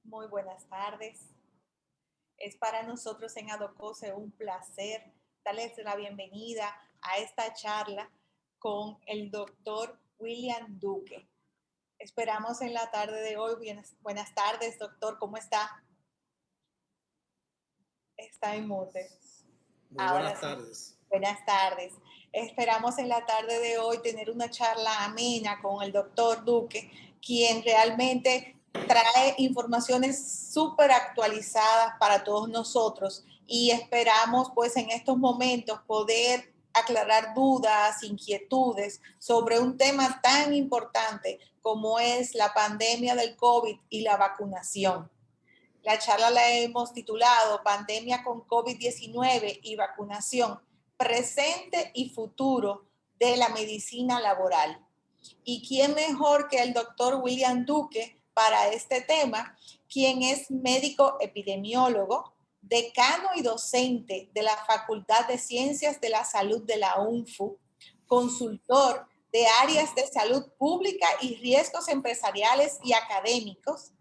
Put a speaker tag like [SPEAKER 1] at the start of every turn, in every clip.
[SPEAKER 1] Muy buenas tardes. Es para nosotros en Adocose un placer darles la bienvenida a esta charla con el doctor William Duque. Esperamos en la tarde de hoy. Buenas tardes, doctor. ¿Cómo está? Está en mute.
[SPEAKER 2] Muy
[SPEAKER 1] Ahora
[SPEAKER 2] buenas
[SPEAKER 1] sí.
[SPEAKER 2] tardes.
[SPEAKER 1] Buenas tardes. Esperamos en la tarde de hoy tener una charla amena con el doctor Duque, quien realmente trae informaciones súper actualizadas para todos nosotros y esperamos pues en estos momentos poder aclarar dudas, inquietudes sobre un tema tan importante como es la pandemia del COVID y la vacunación. La charla la hemos titulado Pandemia con COVID-19 y vacunación, presente y futuro de la medicina laboral. ¿Y quién mejor que el doctor William Duque para este tema, quien es médico epidemiólogo, decano y docente de la Facultad de Ciencias de la Salud de la UNFU, consultor de áreas de salud pública y riesgos empresariales y académicos,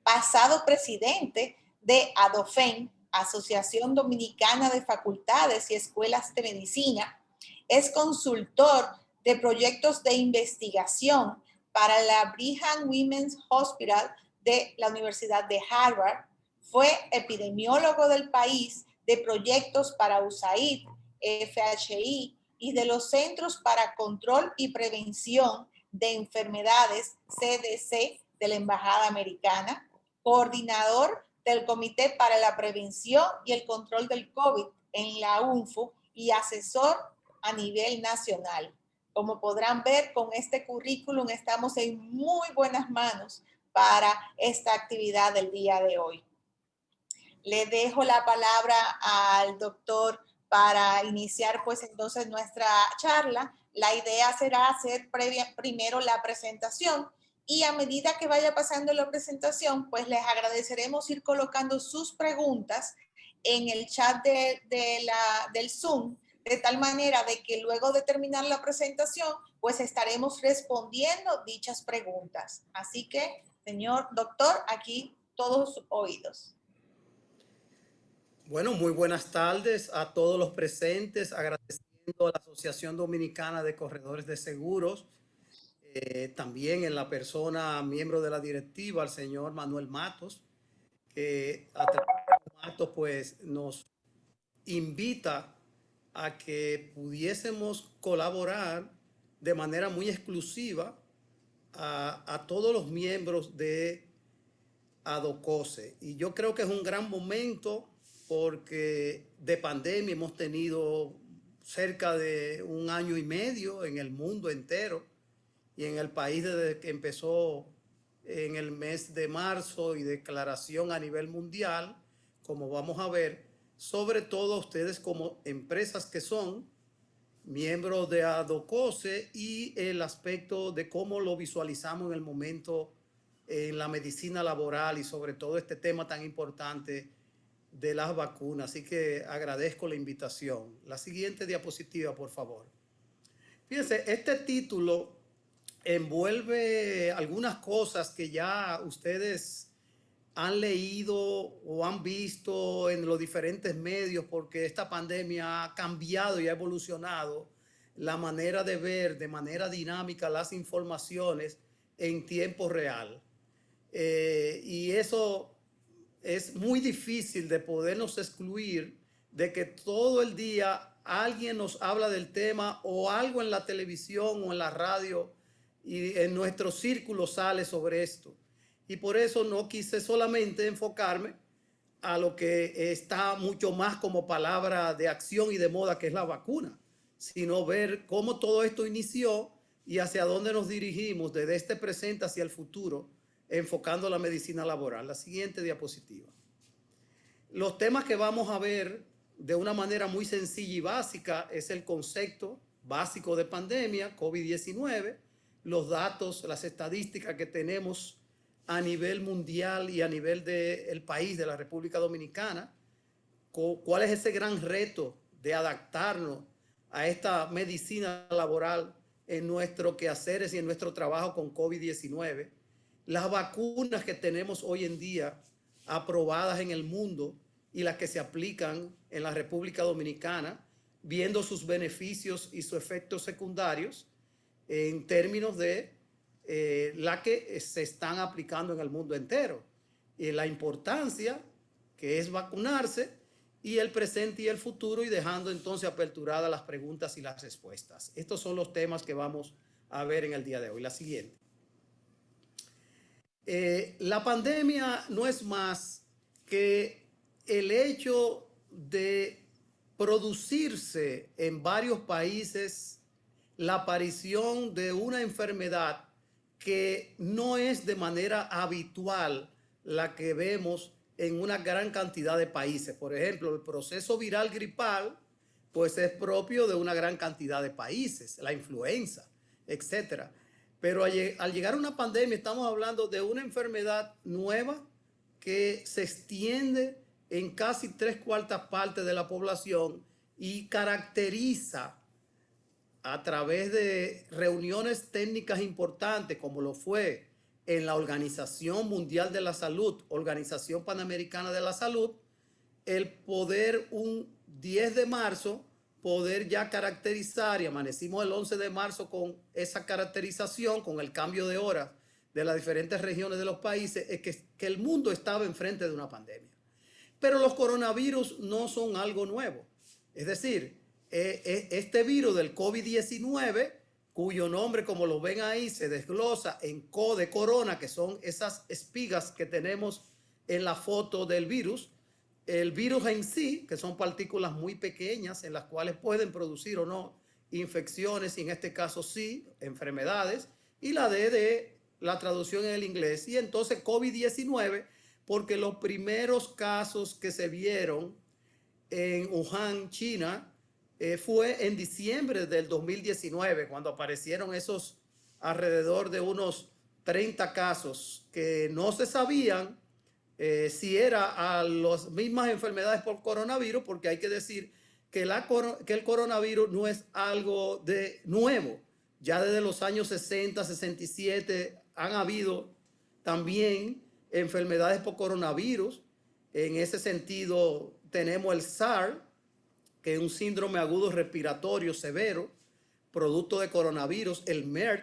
[SPEAKER 1] pasado presidente de ADOFEN, Asociación Dominicana de Facultades y Escuelas de Medicina, es consultor de proyectos de investigación para la Brigham Women's Hospital de la Universidad de Harvard, fue epidemiólogo del país de proyectos para USAID, FHI y de los Centros para Control y Prevención de Enfermedades, CDC, de la Embajada Americana, coordinador del Comité para la Prevención y el Control del COVID en la UNFO y asesor a nivel nacional. Como podrán ver, con este currículum estamos en muy buenas manos para esta actividad del día de hoy. Le dejo la palabra al doctor para iniciar pues entonces nuestra charla. La idea será hacer primero la presentación y a medida que vaya pasando la presentación, pues les agradeceremos ir colocando sus preguntas en el chat del Zoom, de tal manera de que luego de terminar la presentación, pues estaremos respondiendo dichas preguntas. Así que, señor doctor, aquí todos sus oídos.
[SPEAKER 2] Bueno, muy buenas tardes a todos los presentes, agradeciendo a la Asociación Dominicana de Corredores de Seguros, también en la persona miembro de la directiva, el señor Manuel Matos, que a través de Matos pues nos invita a que pudiésemos colaborar de manera muy exclusiva a todos los miembros de Adocose. Y yo creo que es un gran momento porque de pandemia hemos tenido cerca de 1 año y medio en el mundo entero y en el país desde que empezó en el mes de marzo y declaración a nivel mundial, como vamos a ver, sobre todo ustedes como empresas que son miembros de Adocose y el aspecto de cómo lo visualizamos en el momento en la medicina laboral y sobre todo este tema tan importante de las vacunas. Así que agradezco la invitación. La siguiente diapositiva, por favor. Fíjense, este título envuelve algunas cosas que ya ustedes han leído o han visto en los diferentes medios, porque esta pandemia ha cambiado y ha evolucionado la manera de ver de manera dinámica las informaciones en tiempo real. Y eso es muy difícil de podernos excluir de que todo el día alguien nos habla del tema o algo en la televisión o en la radio y en nuestro círculo sale sobre esto. Y por eso no quise solamente enfocarme a lo que está mucho más como palabra de acción y de moda, que es la vacuna, sino ver cómo todo esto inició y hacia dónde nos dirigimos desde este presente hacia el futuro, enfocando la medicina laboral. La siguiente diapositiva. Los temas que vamos a ver de una manera muy sencilla y básica es el concepto básico de pandemia, COVID-19, los datos, las estadísticas que tenemos a nivel mundial y a nivel del país, de la República Dominicana, cuál es ese gran reto de adaptarnos a esta medicina laboral en nuestros quehaceres y en nuestro trabajo con COVID-19, las vacunas que tenemos hoy en día aprobadas en el mundo y las que se aplican en la República Dominicana, viendo sus beneficios y sus efectos secundarios en términos de la que se están aplicando en el mundo entero. Y la importancia que es vacunarse y el presente y el futuro, y dejando entonces aperturadas las preguntas y las respuestas. Estos son los temas que vamos a ver en el día de hoy. La siguiente. La pandemia no es más que el hecho de producirse en varios países la aparición de una enfermedad que no es de manera habitual la que vemos en una gran cantidad de países. Por ejemplo, el proceso viral gripal pues es propio de una gran cantidad de países, la influenza, etcétera. Pero al llegar a una pandemia estamos hablando de una enfermedad nueva que se extiende en casi 3/4 de la población y caracteriza a través de reuniones técnicas importantes, como lo fue en la Organización Mundial de la Salud, Organización Panamericana de la Salud, el poder un 10 de marzo poder ya caracterizar, y amanecimos el 11 de marzo con esa caracterización, con el cambio de horas de las diferentes regiones de los países, es que el mundo estaba enfrente de una pandemia. Pero los coronavirus no son algo nuevo. Es decir, este virus del COVID-19, cuyo nombre, como lo ven ahí, se desglosa en CO de corona, que son esas espigas que tenemos en la foto del virus. El virus en sí, que son partículas muy pequeñas en las cuales pueden producir o no infecciones, y en este caso sí, enfermedades, y la D de la traducción en el inglés. Y entonces COVID-19, porque los primeros casos que se vieron en Wuhan, China, fue en diciembre del 2019, cuando aparecieron esos alrededor de unos 30 casos que no se sabían si era a las mismas enfermedades por coronavirus, porque hay que decir que el coronavirus no es algo de nuevo. Ya desde los años 60, 67 han habido también enfermedades por coronavirus. En ese sentido tenemos el SARS, que es un síndrome agudo respiratorio severo, producto de coronavirus, el MERS,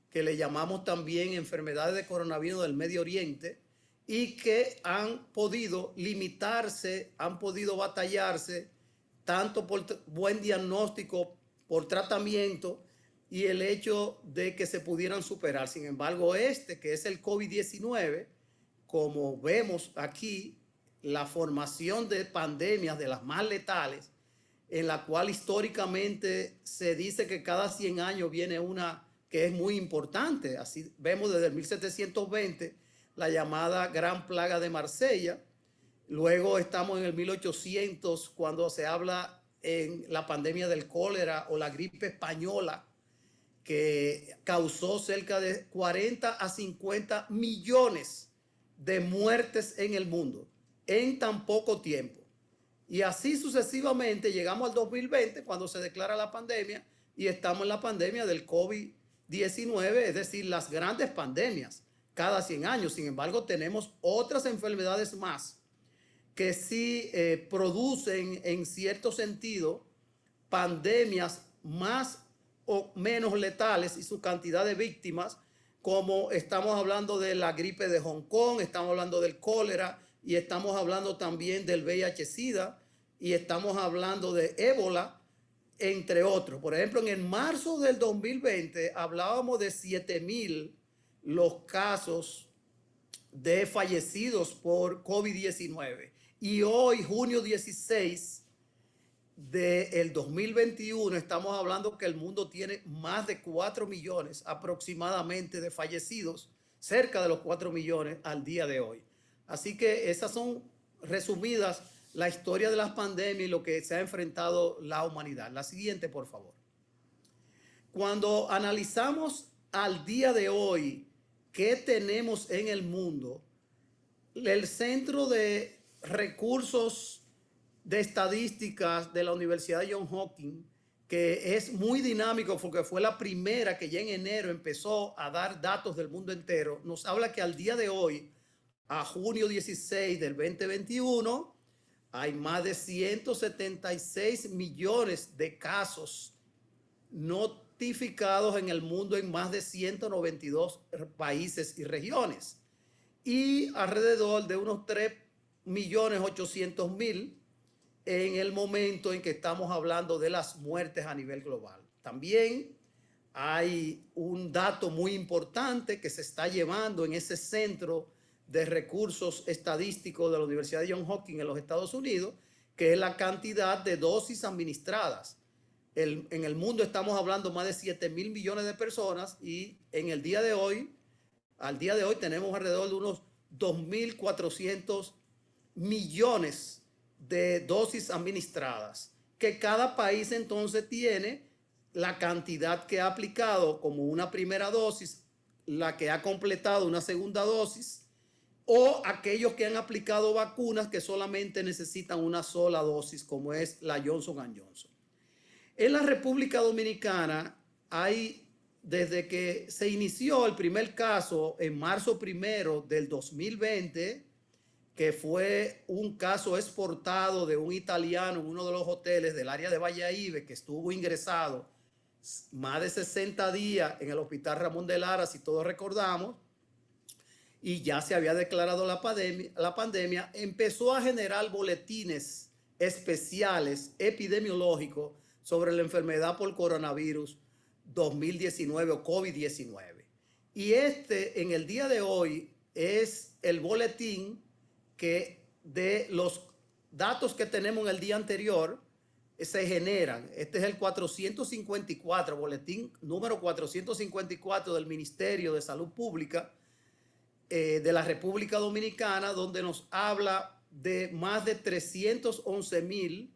[SPEAKER 2] que le llamamos también enfermedades de coronavirus del Medio Oriente, y que han podido limitarse, han podido batallarse, tanto por buen diagnóstico, por tratamiento y el hecho de que se pudieran superar. Sin embargo, que es el COVID-19, como vemos aquí, la formación de pandemias de las más letales, en la cual históricamente se dice que cada 100 años viene una que es muy importante. Así vemos desde el 1720 la llamada Gran Plaga de Marsella. Luego estamos en el 1800 cuando se habla en la pandemia del cólera o la gripe española, que causó cerca de 40 a 50 millones de muertes en el mundo en tan poco tiempo. Y así sucesivamente llegamos al 2020 cuando se declara la pandemia y estamos en la pandemia del COVID-19, es decir, las grandes pandemias cada 100 años. Sin embargo, tenemos otras enfermedades más que sí producen en cierto sentido pandemias más o menos letales y su cantidad de víctimas, como estamos hablando de la gripe de Hong Kong, estamos hablando del cólera y estamos hablando también del VIH-Sida y estamos hablando de ébola, entre otros. Por ejemplo, en el marzo del 2020 hablábamos de 7,000 los casos de fallecidos por COVID-19. Y hoy, junio 16 del 2021, estamos hablando que el mundo tiene más de 4 millones aproximadamente de fallecidos, cerca de los 4 millones al día de hoy. Así que esas son resumidas la historia de las pandemias y lo que se ha enfrentado la humanidad. La siguiente, por favor. Cuando analizamos al día de hoy qué tenemos en el mundo, el Centro de Recursos de Estadísticas de la Universidad de Johns Hopkins, que es muy dinámico porque fue la primera que ya en enero empezó a dar datos del mundo entero, nos habla que al día de hoy a junio 16 del 2021, hay más de 176 millones de casos notificados en el mundo en más de 192 países y regiones y alrededor de unos 3.800.000 en el momento en que estamos hablando de las muertes a nivel global. También hay un dato muy importante que se está llevando en ese centro de recursos estadísticos de la Universidad de Johns Hopkins en los Estados Unidos, que es la cantidad de dosis administradas. En el mundo estamos hablando más de 7.000 millones de personas y en el día de hoy, al día de hoy tenemos alrededor de unos 2.400 millones de dosis administradas, que cada país entonces tiene la cantidad que ha aplicado como una primera dosis, la que ha completado una segunda dosis, o aquellos que han aplicado vacunas que solamente necesitan una sola dosis, como es la Johnson & Johnson. En la República Dominicana hay, desde que se inició el primer caso en marzo 1 del 2020, que fue un caso exportado de un italiano en uno de los hoteles del área de Valladolid, que estuvo ingresado más de 60 días en el Hospital Ramón de Lara, si todos recordamos, y ya se había declarado la pandemia, empezó a generar boletines especiales epidemiológicos sobre la enfermedad por coronavirus 2019 o COVID-19. Y en el día de hoy, es el boletín que de los datos que tenemos en el día anterior se generan. Este es el 454, boletín número 454 del Ministerio de Salud Pública de la República Dominicana, donde nos habla de más de 311.000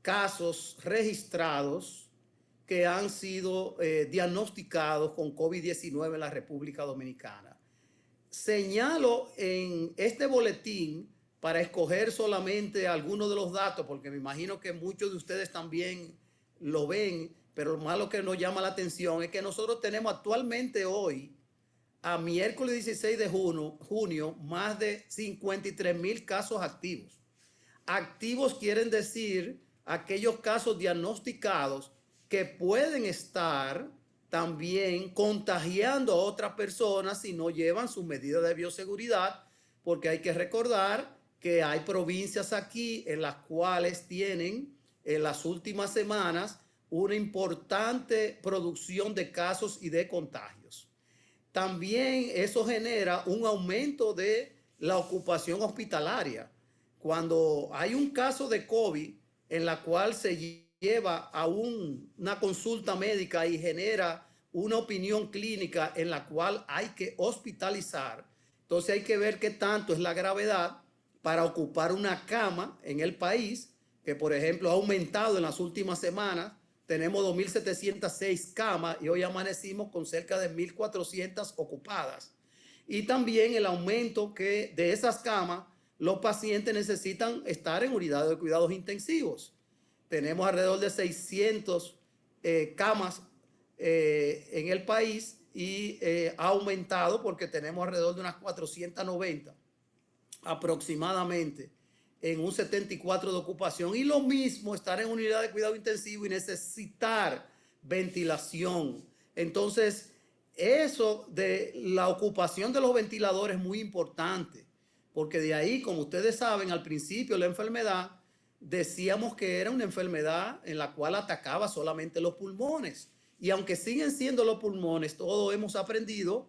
[SPEAKER 2] casos registrados que han sido diagnosticados con COVID-19 en la República Dominicana. Señalo en este boletín, para escoger solamente algunos de los datos, porque me imagino que muchos de ustedes también lo ven, pero lo malo que nos llama la atención es que nosotros tenemos actualmente hoy, a miércoles 16 de junio, más de 53.000 casos activos. Activos quieren decir aquellos casos diagnosticados que pueden estar también contagiando a otras personas si no llevan sus medidas de bioseguridad, porque hay que recordar que hay provincias aquí en las cuales tienen en las últimas semanas una importante producción de casos y de contagios. También eso genera un aumento de la ocupación hospitalaria. Cuando hay un caso de COVID en la cual se lleva a una consulta médica y genera una opinión clínica en la cual hay que hospitalizar, entonces hay que ver qué tanto es la gravedad para ocupar una cama en el país, que por ejemplo ha aumentado en las últimas semanas. Tenemos 2.706 camas y hoy amanecimos con cerca de 1.400 ocupadas. Y también el aumento que de esas camas, los pacientes necesitan estar en unidades de cuidados intensivos. Tenemos alrededor de 600 camas en el país y ha aumentado porque tenemos alrededor de unas 490 aproximadamente en un 74 de ocupación, y lo mismo estar en unidad de cuidado intensivo y necesitar ventilación. Entonces, eso de la ocupación de los ventiladores es muy importante, porque de ahí, como ustedes saben, al principio de la enfermedad decíamos que era una enfermedad en la cual atacaba solamente los pulmones, y aunque siguen siendo los pulmones, todos hemos aprendido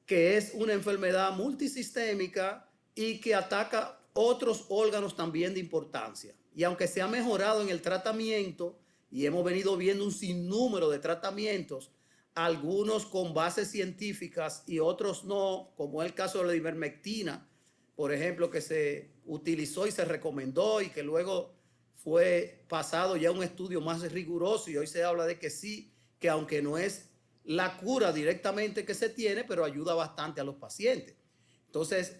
[SPEAKER 2] que es una enfermedad multisistémica y que ataca otros órganos también de importancia. Y aunque se ha mejorado en el tratamiento y hemos venido viendo un sinnúmero de tratamientos, algunos con bases científicas y otros no, como el caso de la ivermectina, por ejemplo, que se utilizó y se recomendó y que luego fue pasado ya a un estudio más riguroso, y hoy se habla de que sí, que aunque no es la cura directamente que se tiene, pero ayuda bastante a los pacientes. Entonces,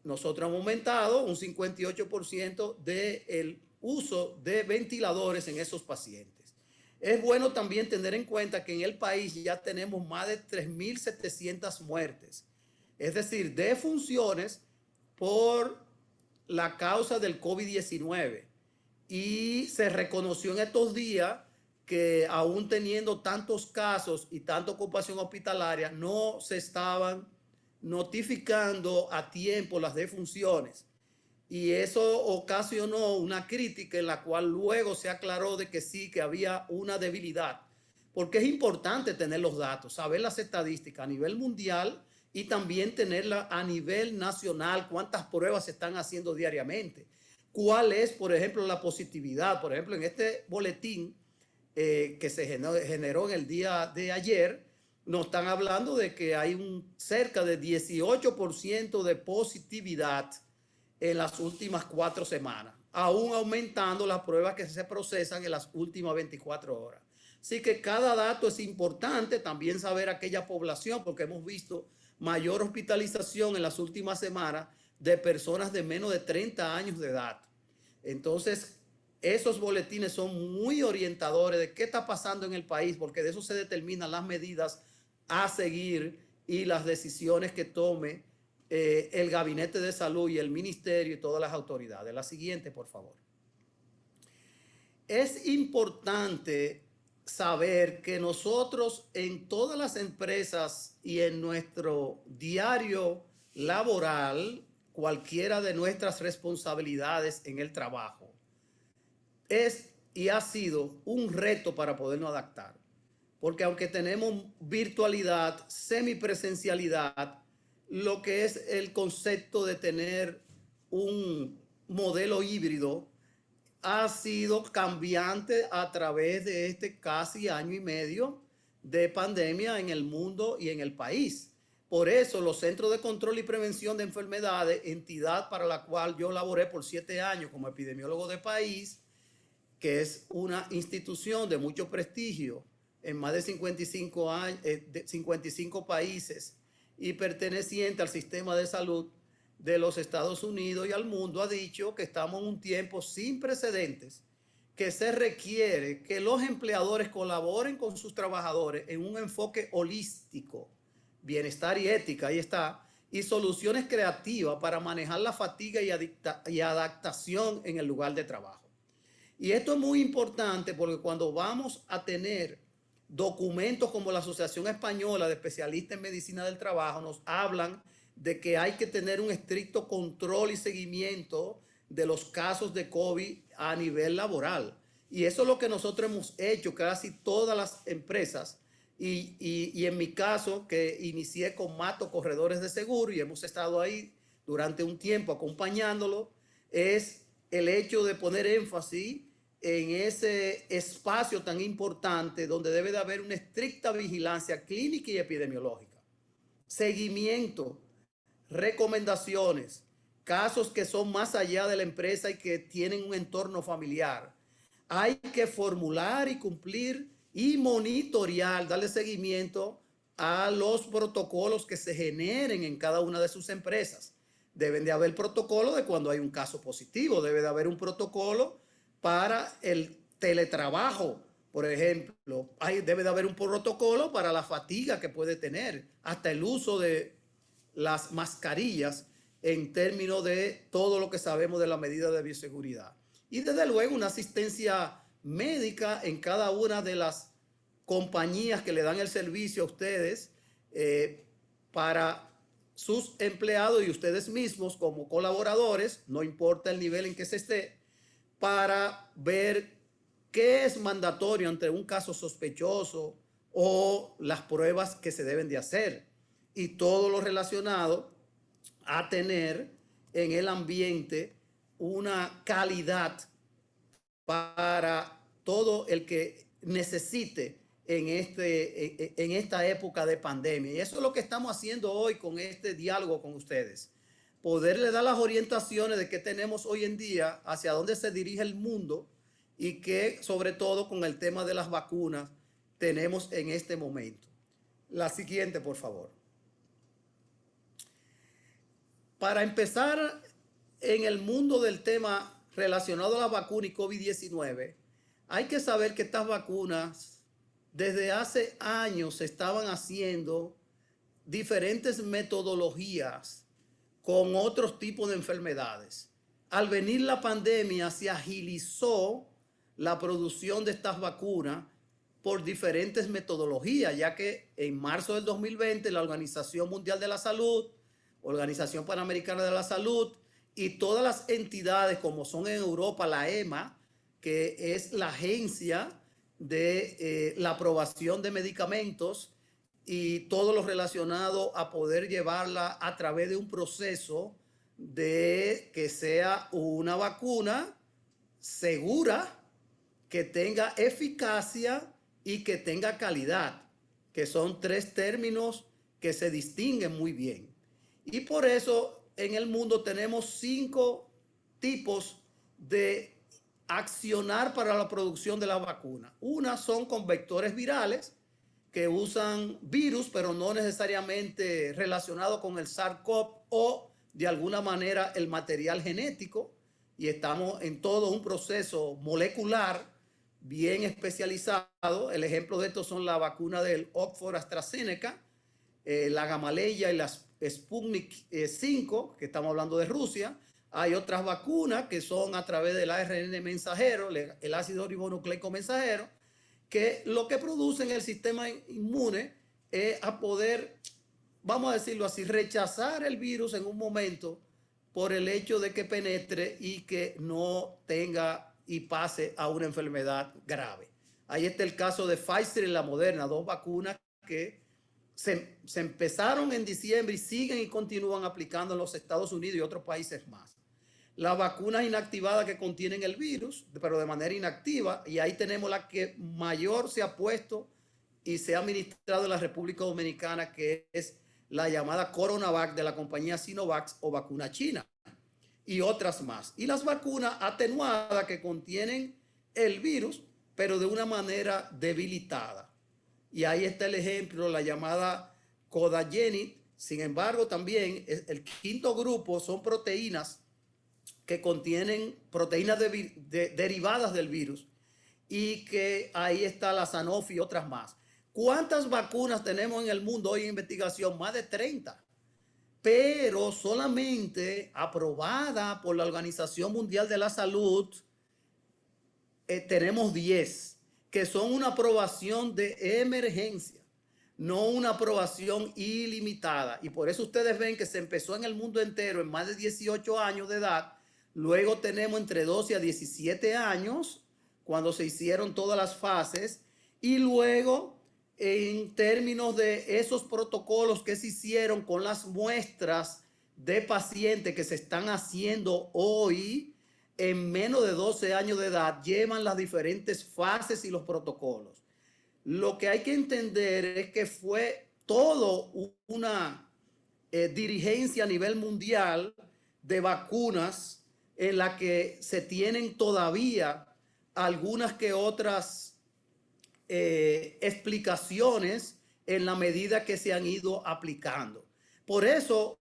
[SPEAKER 2] nosotros hemos aumentado un 58% del uso de ventiladores en esos pacientes. Es bueno también tener en cuenta que en el país ya tenemos más de 3.700 muertes, es decir, defunciones por la causa del COVID-19. Y se reconoció en estos días que aún teniendo tantos casos y tanta ocupación hospitalaria, no se estaban notificando a tiempo las defunciones. Y eso ocasionó una crítica en la cual luego se aclaró de que sí, que había una debilidad. Porque es importante tener los datos, saber las estadísticas a nivel mundial y también tenerla a nivel nacional, cuántas pruebas se están haciendo diariamente. ¿Cuál es, por ejemplo, la positividad? Por ejemplo, en este boletín que se generó en el día de ayer, nos están hablando de que hay cerca de 18% de positividad en las últimas 4 semanas, aún aumentando las pruebas que se procesan en las últimas 24 horas. Así que cada dato es importante, también saber aquella población, porque hemos visto mayor hospitalización en las últimas semanas de personas de menos de 30 años de edad. Entonces, esos boletines son muy orientadores de qué está pasando en el país, porque de eso se determinan las medidas a seguir y las decisiones que tome el Gabinete de Salud y el Ministerio y todas las autoridades. La siguiente, por favor. Es importante saber que nosotros en todas las empresas y en nuestro diario laboral, cualquiera de nuestras responsabilidades en el trabajo, es y ha sido un reto para podernos adaptar. Porque aunque tenemos virtualidad, semipresencialidad, lo que es el concepto de tener un modelo híbrido ha sido cambiante a través de este casi año y medio de pandemia en el mundo y en el país. Por eso los Centros de Control y Prevención de Enfermedades, entidad para la cual yo laboré por 7 años como epidemiólogo de país, que es una institución de mucho prestigio en más de 55 países y perteneciente al sistema de salud de los Estados Unidos y al mundo, ha dicho que estamos en un tiempo sin precedentes, que se requiere que los empleadores colaboren con sus trabajadores en un enfoque holístico, bienestar y ética, ahí está, y soluciones creativas para manejar la fatiga y adaptación en el lugar de trabajo. Y esto es muy importante porque cuando vamos a tener documentos como la Asociación Española de Especialistas en Medicina del Trabajo, nos hablan de que hay que tener un estricto control y seguimiento de los casos de COVID a nivel laboral. Y eso es lo que nosotros hemos hecho, casi todas las empresas. Y en mi caso, que inicié con Mato Corredores de Seguro y hemos estado ahí durante un tiempo acompañándolo, es el hecho de poner énfasis en ese espacio tan importante donde debe de haber una estricta vigilancia clínica y epidemiológica, seguimiento, recomendaciones, casos que son más allá de la empresa y que tienen un entorno familiar. Hay que formular y cumplir y monitorear, darle seguimiento a los protocolos que se generen en cada una de sus empresas. Deben de haber protocolo de cuando hay un caso positivo, debe de haber un protocolo para el teletrabajo, por ejemplo. Debe de haber un protocolo para la fatiga que puede tener, hasta el uso de las mascarillas en términos de todo lo que sabemos de la medida de bioseguridad. Y desde luego una asistencia médica en cada una de las compañías que le dan el servicio a ustedes para sus empleados y ustedes mismos como colaboradores, no importa el nivel en que se esté, para ver qué es mandatorio ante un caso sospechoso o las pruebas que se deben de hacer y todo lo relacionado a tener en el ambiente una calidad para todo el que necesite en esta época de pandemia. Y eso es lo que estamos haciendo hoy con este diálogo con ustedes. Poderle dar las orientaciones de qué tenemos hoy en día, hacia dónde se dirige el mundo y que sobre todo con el tema de las vacunas tenemos en este momento. La siguiente, por favor. Para empezar, en el mundo del tema relacionado a la vacuna y COVID-19, hay que saber que estas vacunas desde hace años se estaban haciendo diferentes metodologías con otros tipos de enfermedades. Al venir la pandemia se agilizó la producción de estas vacunas por diferentes metodologías, ya que en marzo del 2020 la Organización Mundial de la Salud, Organización Panamericana de la Salud y todas las entidades como son en Europa la EMA, que es la agencia de la aprobación de medicamentos y todo lo relacionado a poder llevarla a través de un proceso de que sea una vacuna segura, que tenga eficacia y que tenga calidad, que son tres términos que se distinguen muy bien. Y por eso en el mundo tenemos 5 tipos de accionar para la producción de la vacuna. Una son con vectores virales que usan virus, pero no necesariamente relacionado con el SARS-CoV o de alguna manera el material genético. Y estamos en todo un proceso molecular bien especializado. El ejemplo de esto son la vacuna del Oxford AstraZeneca, la Gamaleya y la Sputnik 5, que estamos hablando de Rusia. Hay otras vacunas que son a través del ARN mensajero, el ácido ribonucleico mensajero, que lo que producen el sistema inmune es a poder, vamos a decirlo así, rechazar el virus en un momento por el hecho de que penetre y que no tenga y pase a una enfermedad grave. Ahí está el caso de Pfizer y la Moderna, 2 vacunas que se empezaron en diciembre y siguen y continúan aplicando en los Estados Unidos y otros países más. Las vacunas inactivadas que contienen el virus, pero de manera inactiva, y ahí tenemos la que mayor se ha puesto y se ha administrado en la República Dominicana, que es la llamada Coronavac de la compañía Sinovac o vacuna china, y otras más. Y las vacunas atenuadas que contienen el virus, pero de una manera debilitada. Y ahí está el ejemplo, la llamada Codagenit. Sin embargo, también el quinto grupo son proteínas que contienen proteínas derivadas del virus, y que ahí está la Sanofi y otras más. ¿Cuántas vacunas tenemos en el mundo hoy en investigación? Más de 30, pero solamente aprobada por la Organización Mundial de la Salud tenemos 10, que son una aprobación de emergencia, no una aprobación ilimitada. Y por eso ustedes ven que se empezó en el mundo entero en más de 18 años de edad. Luego tenemos entre 12 a 17 años, cuando se hicieron todas las fases. Y luego, en términos de esos protocolos que se hicieron con las muestras de pacientes que se están haciendo hoy, en menos de 12 años de edad, llevan las diferentes fases y los protocolos. Lo que hay que entender es que fue todo una dirigencia a nivel mundial de vacunas en la que se tienen todavía algunas que otras explicaciones en la medida que se han ido aplicando. Por eso,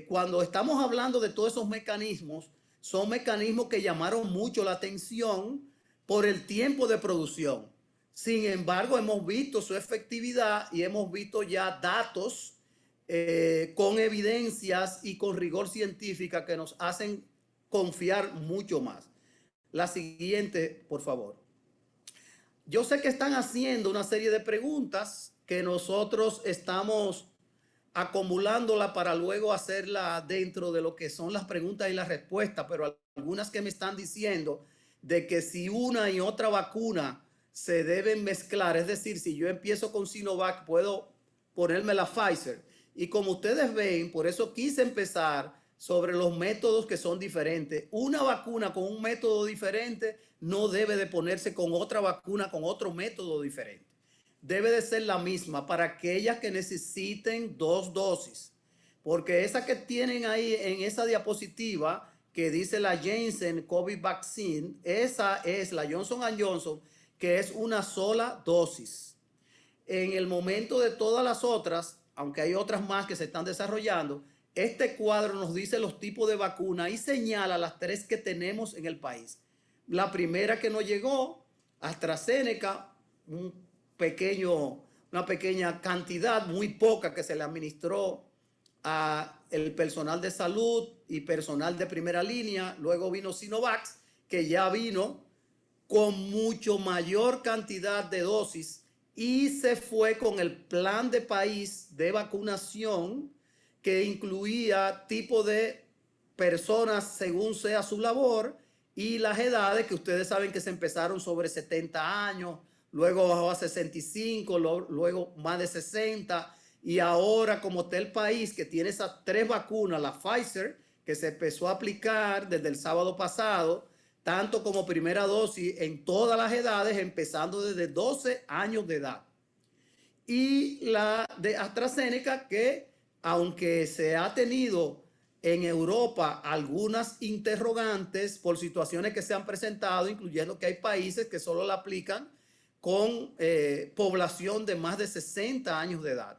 [SPEAKER 2] cuando estamos hablando de todos esos mecanismos, son mecanismos que llamaron mucho la atención por el tiempo de producción. Sin embargo, hemos visto su efectividad y hemos visto ya datos con evidencias y con rigor científica que nos hacen confiar mucho más. La siguiente, por favor. Yo sé que están haciendo una serie de preguntas que nosotros estamos acumulándola para luego hacerla dentro de lo que son las preguntas y las respuestas, pero algunas que me están diciendo de que si una y otra vacuna se deben mezclar, es decir, si yo empiezo con Sinovac, puedo ponerme la Pfizer. Y como ustedes ven, por eso quise empezar sobre los métodos que son diferentes. Una vacuna con un método diferente no debe de ponerse con otra vacuna con otro método diferente. Debe de ser la misma para aquellas que necesiten 2 dosis. Porque esa que tienen ahí en esa diapositiva que dice la Janssen COVID Vaccine, esa es la Johnson & Johnson, que es una sola dosis. En el momento de todas las otras, aunque hay otras más que se están desarrollando, este cuadro nos dice los tipos de vacuna y señala las 3 que tenemos en el país. La primera que nos llegó, AstraZeneca, una pequeña cantidad, muy poca, que se le administró a el personal de salud y personal de primera línea. Luego vino Sinovac, que ya vino con mucho mayor cantidad de dosis y se fue con el plan de país de vacunación que incluía tipo de personas según sea su labor y las edades que ustedes saben que se empezaron sobre 70 años, luego bajó a 65, luego más de 60 y ahora como está el país que tiene esas 3 vacunas, la Pfizer que se empezó a aplicar desde el sábado pasado, tanto como primera dosis en todas las edades, empezando desde 12 años de edad. Y la de AstraZeneca, que aunque se ha tenido en Europa algunas interrogantes por situaciones que se han presentado, incluyendo que hay países que solo la aplican con población de más de 60 años de edad.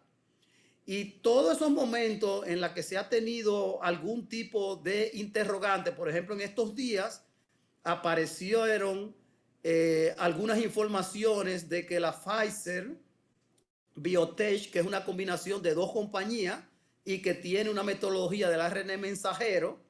[SPEAKER 2] Y todos esos momentos en los que se ha tenido algún tipo de interrogante, por ejemplo, en estos días, aparecieron algunas informaciones de que la Pfizer Biotech, que es una combinación de 2 compañías y que tiene una metodología del ARN mensajero,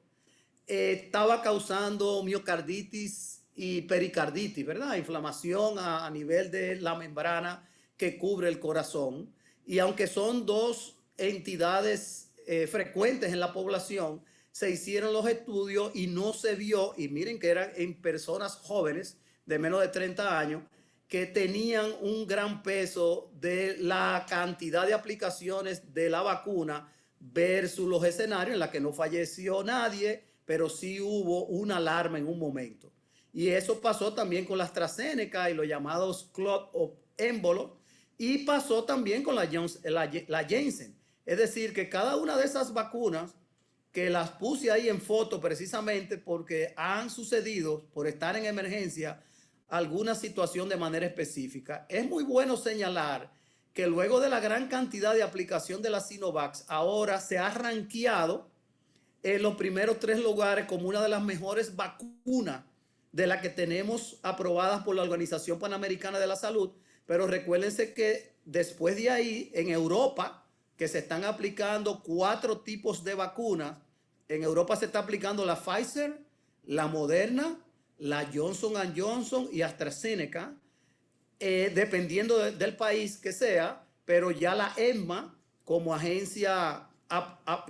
[SPEAKER 2] estaba causando miocarditis y pericarditis, ¿verdad? Inflamación a nivel de la membrana que cubre el corazón. Y aunque son 2 entidades frecuentes en la población, se hicieron los estudios y no se vio, y miren que eran en personas jóvenes de menos de 30 años, que tenían un gran peso de la cantidad de aplicaciones de la vacuna versus los escenarios en los que no falleció nadie, pero sí hubo una alarma en un momento. Y eso pasó también con la AstraZeneca y los llamados clot of émbolo, y pasó también con la Janssen. Es decir, que cada una de esas vacunas, que las puse ahí en foto precisamente porque han sucedido, por estar en emergencia, alguna situación de manera específica. Es muy bueno señalar que luego de la gran cantidad de aplicación de la Sinovac, ahora se ha rankeado en los primeros 3 lugares como una de las mejores vacunas de las que tenemos aprobadas por la Organización Panamericana de la Salud. Pero recuérdense que después de ahí, en Europa, que se están aplicando 4 tipos de vacunas. En Europa se está aplicando la Pfizer, la Moderna, la Johnson & Johnson y AstraZeneca, dependiendo del país que sea, pero ya la EMA, como agencia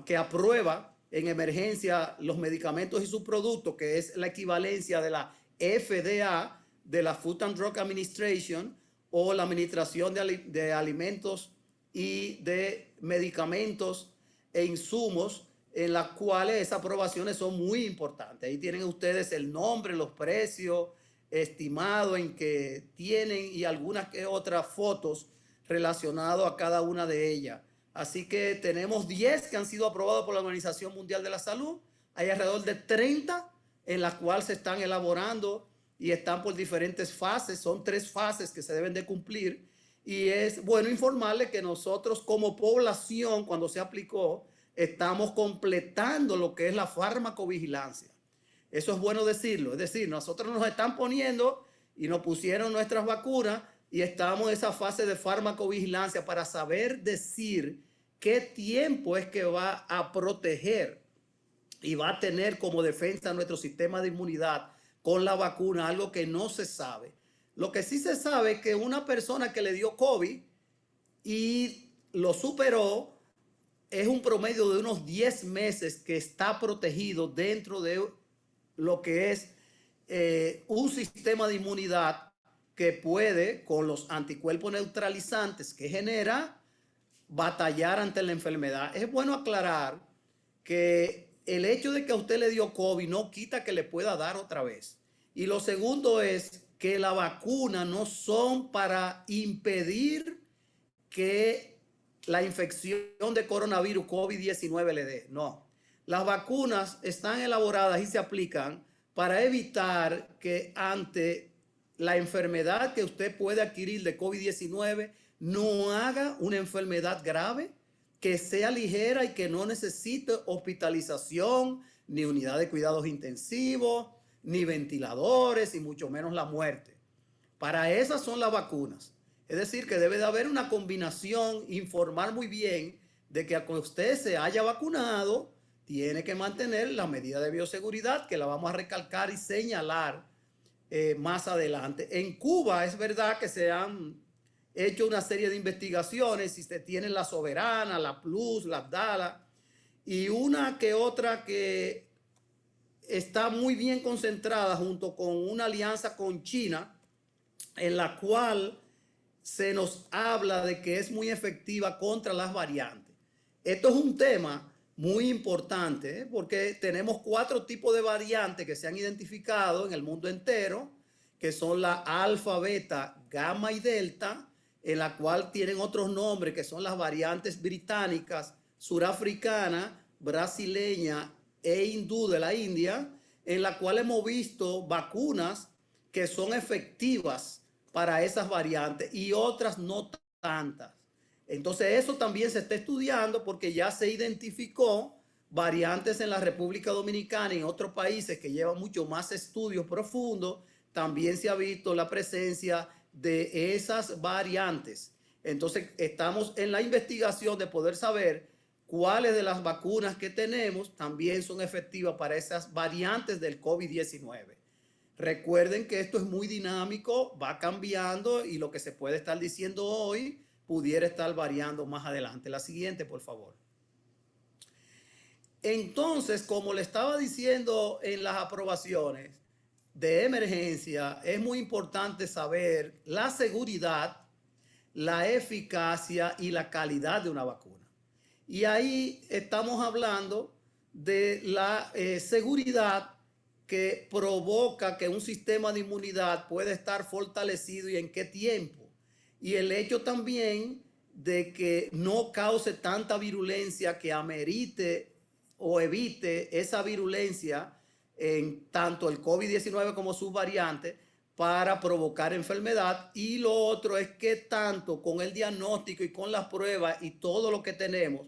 [SPEAKER 2] que aprueba en emergencia los medicamentos y sus productos, que es la equivalencia de la FDA, de la Food and Drug Administration, o la Administración de Alimentos y de Medicamentos e Insumos, en las cuales esas aprobaciones son muy importantes. Ahí tienen ustedes el nombre, los precios estimados en que tienen y algunas que otras fotos relacionadas a cada una de ellas. Así que tenemos 10 que han sido aprobados por la Organización Mundial de la Salud. Hay alrededor de 30 en las cuales se están elaborando y están por diferentes fases. Son 3 fases que se deben de cumplir. Y es bueno informarles que nosotros como población, cuando se aplicó, estamos completando lo que es la farmacovigilancia. Eso es bueno decirlo. Es decir, nosotros nos están poniendo y nos pusieron nuestras vacunas y estamos en esa fase de farmacovigilancia para saber decir qué tiempo es que va a proteger y va a tener como defensa nuestro sistema de inmunidad con la vacuna, algo que no se sabe. Lo que sí se sabe es que una persona que le dio COVID y lo superó, es un promedio de unos 10 meses que está protegido dentro de lo que es un sistema de inmunidad que puede, con los anticuerpos neutralizantes que genera, batallar ante la enfermedad. Es bueno aclarar que el hecho de que a usted le dio COVID no quita que le pueda dar otra vez. Y lo segundo es que la vacuna no son para impedir que la infección de coronavirus COVID-19 le dé. No. Las vacunas están elaboradas y se aplican para evitar que ante la enfermedad que usted puede adquirir de COVID-19 no haga una enfermedad grave, que sea ligera y que no necesite hospitalización, ni unidad de cuidados intensivos, ni ventiladores, y mucho menos la muerte. Para esas son las vacunas. Es decir, que debe de haber una combinación, informar muy bien de que aunque usted se haya vacunado, tiene que mantener la medida de bioseguridad, que la vamos a recalcar y señalar más adelante. En Cuba es verdad que se han hecho una serie de investigaciones y se tienen la Soberana, la Plus, la Abdala y una que otra que está muy bien concentrada junto con una alianza con China, en la cual se nos habla de que es muy efectiva contra las variantes. Esto es un tema muy importante, porque tenemos 4 tipos de variantes que se han identificado en el mundo entero, que son la alfa, beta, gamma y delta, en la cual tienen otros nombres que son las variantes británicas, surafricana, brasileña e hindú de la India, en la cual hemos visto vacunas que son efectivas para esas variantes y otras no tantas. Entonces eso también se está estudiando porque ya se identificó variantes en la República Dominicana y en otros países que llevan mucho más estudios profundos. También se ha visto la presencia de esas variantes. Entonces estamos en la investigación de poder saber cuáles de las vacunas que tenemos también son efectivas para esas variantes del COVID-19. Recuerden que esto es muy dinámico, va cambiando y lo que se puede estar diciendo hoy pudiera estar variando más adelante. La siguiente, por favor. Entonces, como le estaba diciendo en las aprobaciones de emergencia, es muy importante saber la seguridad, la eficacia y la calidad de una vacuna. Y ahí estamos hablando de la seguridad que provoca que un sistema de inmunidad pueda estar fortalecido y en qué tiempo. Y el hecho también de que no cause tanta virulencia que amerite o evite esa virulencia en tanto el COVID-19 como sus variantes para provocar enfermedad. Y lo otro es que tanto con el diagnóstico y con las pruebas y todo lo que tenemos,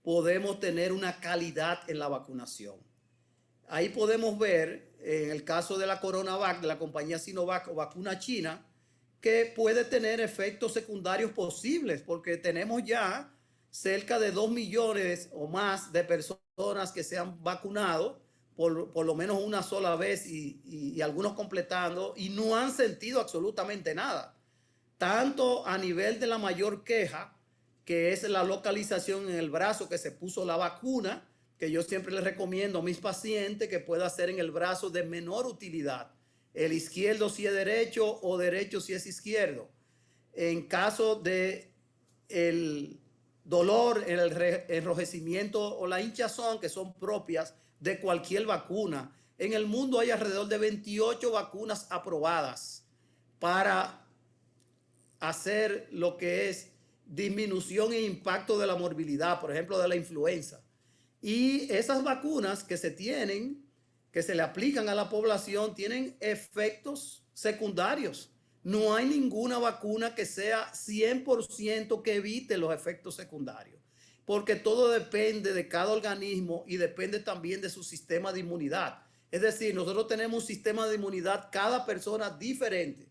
[SPEAKER 2] podemos tener una calidad en la vacunación. Ahí podemos ver, en el caso de la CoronaVac, de la compañía Sinovac o vacuna china, que puede tener efectos secundarios posibles, porque tenemos ya cerca de 2 millones o más de personas que se han vacunado, por lo menos una sola vez y algunos completando, y no han sentido absolutamente nada. Tanto a nivel de la mayor queja, que es la localización en el brazo que se puso la vacuna, que yo siempre les recomiendo a mis pacientes que pueda ser en el brazo de menor utilidad. El izquierdo si es derecho o derecho si es izquierdo. En caso de el dolor, el enrojecimiento o la hinchazón, que son propias de cualquier vacuna. En el mundo hay alrededor de 28 vacunas aprobadas para hacer lo que es disminución e impacto de la morbilidad, por ejemplo, de la influenza. Y esas vacunas que se tienen, que se le aplican a la población, tienen efectos secundarios. No hay ninguna vacuna que sea 100% que evite los efectos secundarios, porque todo depende de cada organismo y depende también de su sistema de inmunidad. Es decir, nosotros tenemos un sistema de inmunidad, cada persona diferente.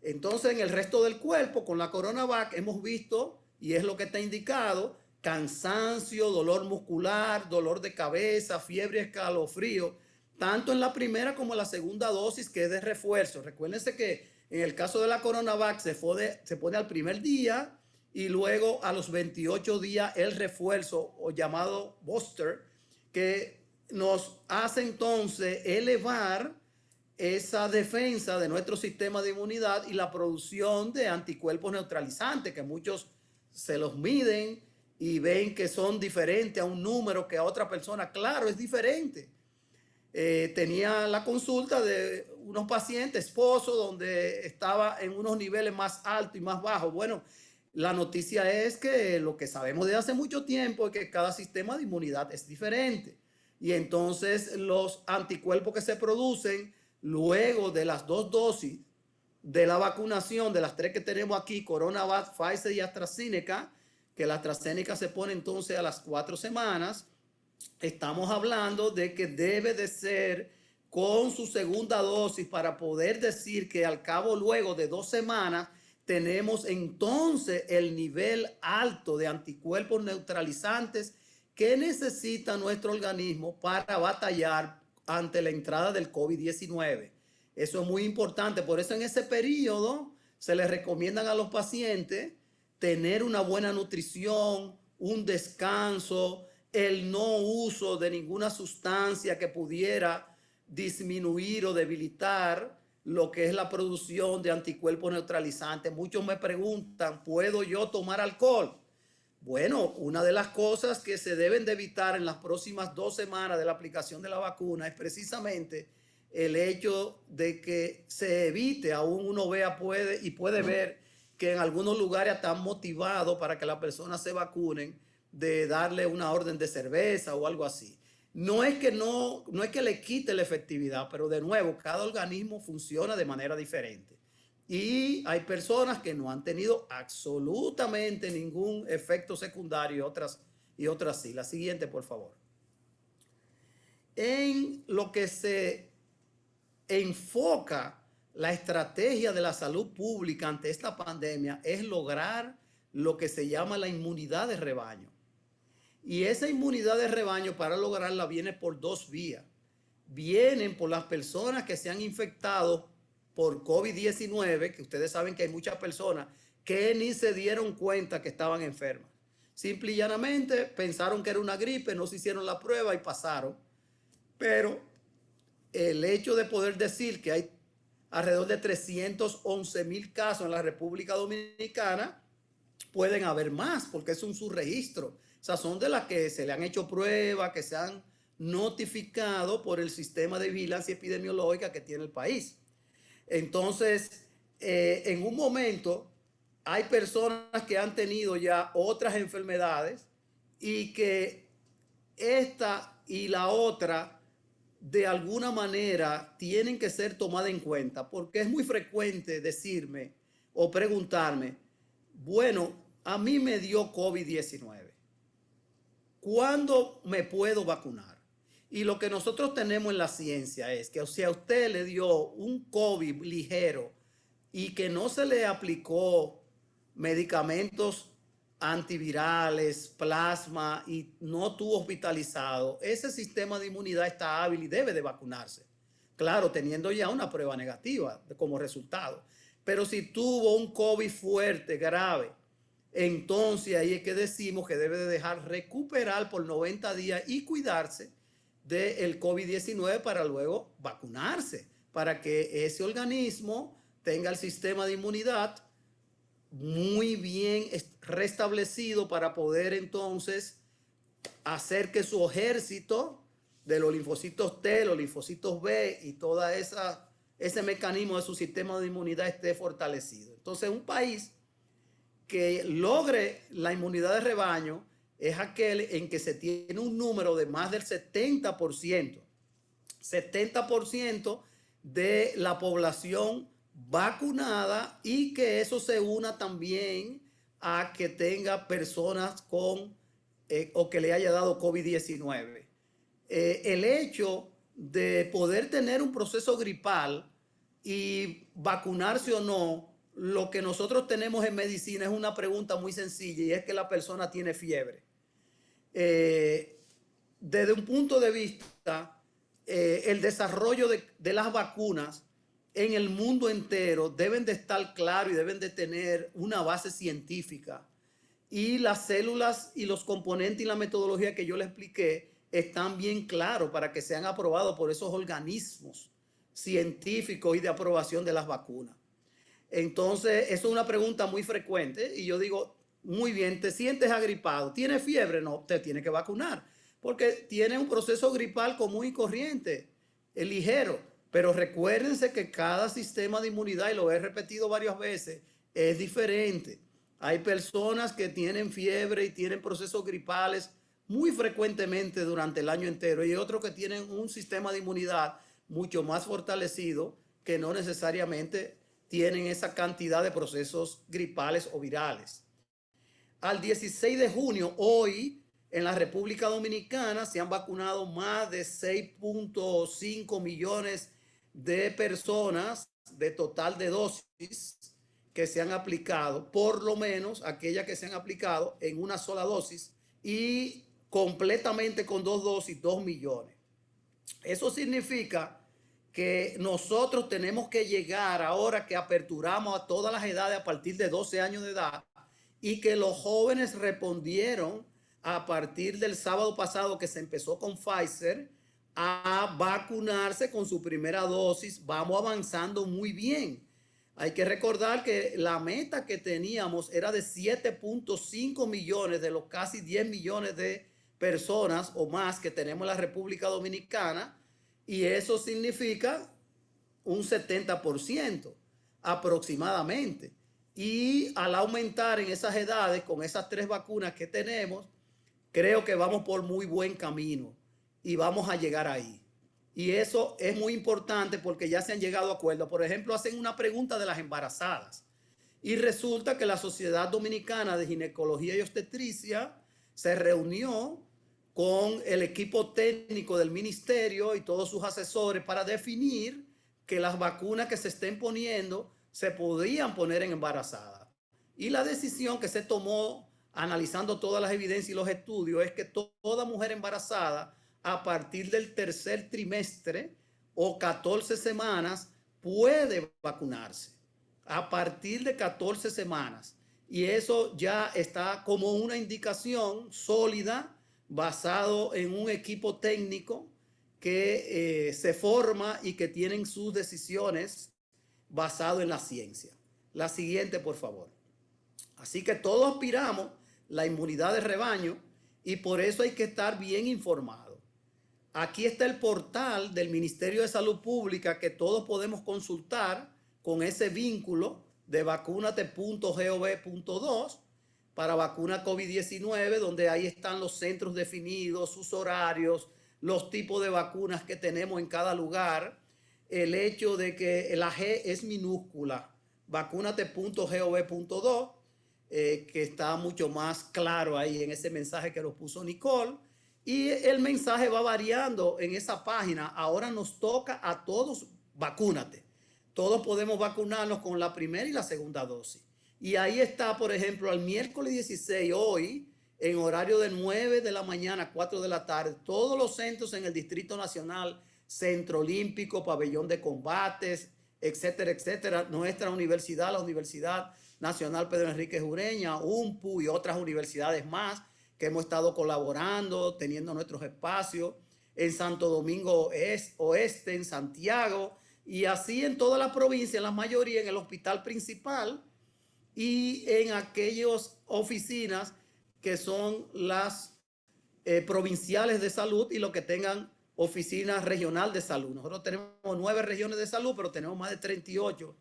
[SPEAKER 2] Entonces, en el resto del cuerpo, con la CoronaVac, hemos visto, y es lo que está indicado, cansancio, dolor muscular, dolor de cabeza, fiebre, escalofrío, tanto en la primera como en la segunda dosis, que es de refuerzo. Recuérdense que en el caso de la CoronaVac se pone al primer día y luego a los 28 días el refuerzo o llamado booster, que nos hace entonces elevar esa defensa de nuestro sistema de inmunidad y la producción de anticuerpos neutralizantes, que muchos se los miden y ven que son diferentes a un número que a otra persona. Claro, es diferente. Tenía la consulta de unos pacientes, esposos, donde estaba en unos niveles más altos y más bajos. Bueno, la noticia es que lo que sabemos de hace mucho tiempo es que cada sistema de inmunidad es diferente. Y entonces los anticuerpos que se producen luego de las 2 dosis de la vacunación, de las 3 que tenemos aquí, CoronaVac, Pfizer y AstraZeneca, que la AstraZeneca se pone entonces a las 4 semanas, estamos hablando de que debe de ser con su segunda dosis para poder decir que al cabo luego de 2 semanas tenemos entonces el nivel alto de anticuerpos neutralizantes que necesita nuestro organismo para batallar ante la entrada del COVID-19. Eso es muy importante. Por eso en ese periodo se les recomiendan a los pacientes tener una buena nutrición, un descanso, el no uso de ninguna sustancia que pudiera disminuir o debilitar lo que es la producción de anticuerpos neutralizantes. Muchos me preguntan, ¿puedo yo tomar alcohol? Bueno, una de las cosas que se deben de evitar en las próximas 2 semanas de la aplicación de la vacuna es precisamente el hecho de que se evite, aún uno puede ver que en algunos lugares están motivados para que las personas se vacunen, de darle una orden de cerveza o algo así. No es que le quite la efectividad, pero de nuevo, cada organismo funciona de manera diferente. Y hay personas que no han tenido absolutamente ningún efecto secundario y otras sí. La siguiente, por favor. En lo que se enfoca la estrategia de la salud pública ante esta pandemia es lograr lo que se llama la inmunidad de rebaño. Y esa inmunidad de rebaño, para lograrla, viene por 2 vías. Vienen por las personas que se han infectado por COVID-19, que ustedes saben que hay muchas personas que ni se dieron cuenta que estaban enfermas. Simple y llanamente pensaron que era una gripe, no se hicieron la prueba y pasaron. Pero el hecho de poder decir que hay alrededor de 311,000 casos en la República Dominicana, pueden haber más porque es un subregistro. O sea, son de las que se le han hecho pruebas, que se han notificado por el sistema de vigilancia epidemiológica que tiene el país. Entonces, en un momento, hay personas que han tenido ya otras enfermedades y que esta y la otra, de alguna manera, tienen que ser tomadas en cuenta, porque es muy frecuente decirme o preguntarme, bueno, a mí me dio COVID-19. ¿Cuándo me puedo vacunar? Y lo que nosotros tenemos en la ciencia es que si a usted le dio un COVID ligero y que no se le aplicó medicamentos antivirales, plasma y no estuvo hospitalizado, ese sistema de inmunidad está hábil y debe de vacunarse. Claro, teniendo ya una prueba negativa como resultado. Pero si tuvo un COVID fuerte, grave, entonces ahí es que decimos que debe de dejar recuperar por 90 días y cuidarse del COVID-19 para luego vacunarse, para que ese organismo tenga el sistema de inmunidad muy bien restablecido para poder entonces hacer que su ejército de los linfocitos T, los linfocitos B y todo ese mecanismo de su sistema de inmunidad esté fortalecido. Entonces, un país que logre la inmunidad de rebaño es aquel en que se tiene un número de más del 70% de la población vacunada y que eso se una también a que tenga personas con o que le haya dado COVID-19. El hecho de poder tener un proceso gripal y vacunarse o no, lo que nosotros tenemos en medicina es una pregunta muy sencilla y es que la persona tiene fiebre. Desde un punto de vista, el desarrollo de las vacunas en el mundo entero deben de estar claros y deben de tener una base científica. Y las células y los componentes y la metodología que yo les expliqué están bien claros para que sean aprobados por esos organismos científicos y de aprobación de las vacunas. Entonces, eso es una pregunta muy frecuente y yo digo, muy bien, ¿te sientes agripado? ¿Tienes fiebre? No, te tiene que vacunar porque tiene un proceso gripal común y corriente, es ligero, pero recuérdense que cada sistema de inmunidad, y lo he repetido varias veces, es diferente. Hay personas que tienen fiebre y tienen procesos gripales muy frecuentemente durante el año entero y otros que tienen un sistema de inmunidad mucho más fortalecido que no necesariamente tienen esa cantidad de procesos gripales o virales. Al 16 de junio, hoy, en la República Dominicana se han vacunado más de 6.5 millones de personas de total de dosis que se han aplicado, por lo menos aquellas que se han aplicado en una sola dosis y completamente con 2 dosis, 2 millones. Eso significa que nosotros tenemos que llegar ahora que aperturamos a todas las edades a partir de 12 años de edad y que los jóvenes respondieron a partir del sábado pasado que se empezó con Pfizer a vacunarse con su primera dosis. Vamos avanzando muy bien. Hay que recordar que la meta que teníamos era de 7.5 millones de los casi 10 millones de personas o más que tenemos en la República Dominicana, y eso significa un 70% aproximadamente. Y al aumentar en esas edades con esas 3 vacunas que tenemos, creo que vamos por muy buen camino y vamos a llegar ahí. Y eso es muy importante porque ya se han llegado a acuerdos. Por ejemplo, hacen una pregunta de las embarazadas y resulta que la Sociedad Dominicana de Ginecología y Obstetricia se reunió con el equipo técnico del ministerio y todos sus asesores para definir que las vacunas que se estén poniendo se podían poner en embarazadas. Y la decisión que se tomó, analizando todas las evidencias y los estudios, es que toda mujer embarazada a partir del tercer trimestre o 14 semanas puede vacunarse. A partir de 14 semanas. Y eso ya está como una indicación sólida basado en un equipo técnico que se forma y que tienen sus decisiones basado en la ciencia. La siguiente, por favor. Así que todos aspiramos la inmunidad de rebaño y por eso hay que estar bien informado. Aquí está el portal del Ministerio de Salud Pública que todos podemos consultar con ese vínculo de vacunate.gov.do para vacuna COVID-19, donde ahí están los centros definidos, sus horarios, los tipos de vacunas que tenemos en cada lugar, el hecho de que la G es minúscula, vacunate.gov.do, que está mucho más claro ahí en ese mensaje que nos puso Nicole. Y el mensaje va variando en esa página. Ahora nos toca a todos, vacúnate. Todos podemos vacunarnos con la primera y la segunda dosis. Y ahí está, por ejemplo, el miércoles 16, hoy, en horario de 9 de la mañana a 4 de la tarde, todos los centros en el Distrito Nacional, Centro Olímpico, Pabellón de Combates, etcétera, etcétera. Nuestra universidad, la Universidad Nacional Pedro Enríquez Ureña, UNPU y otras universidades más que hemos estado colaborando, teniendo nuestros espacios en Santo Domingo Oeste, en Santiago, y así en toda la provincia, en la mayoría, en el hospital principal y en aquellas oficinas que son las provinciales de salud y los que tengan oficinas regional de salud. Nosotros tenemos 9 regiones de salud, pero tenemos más de 38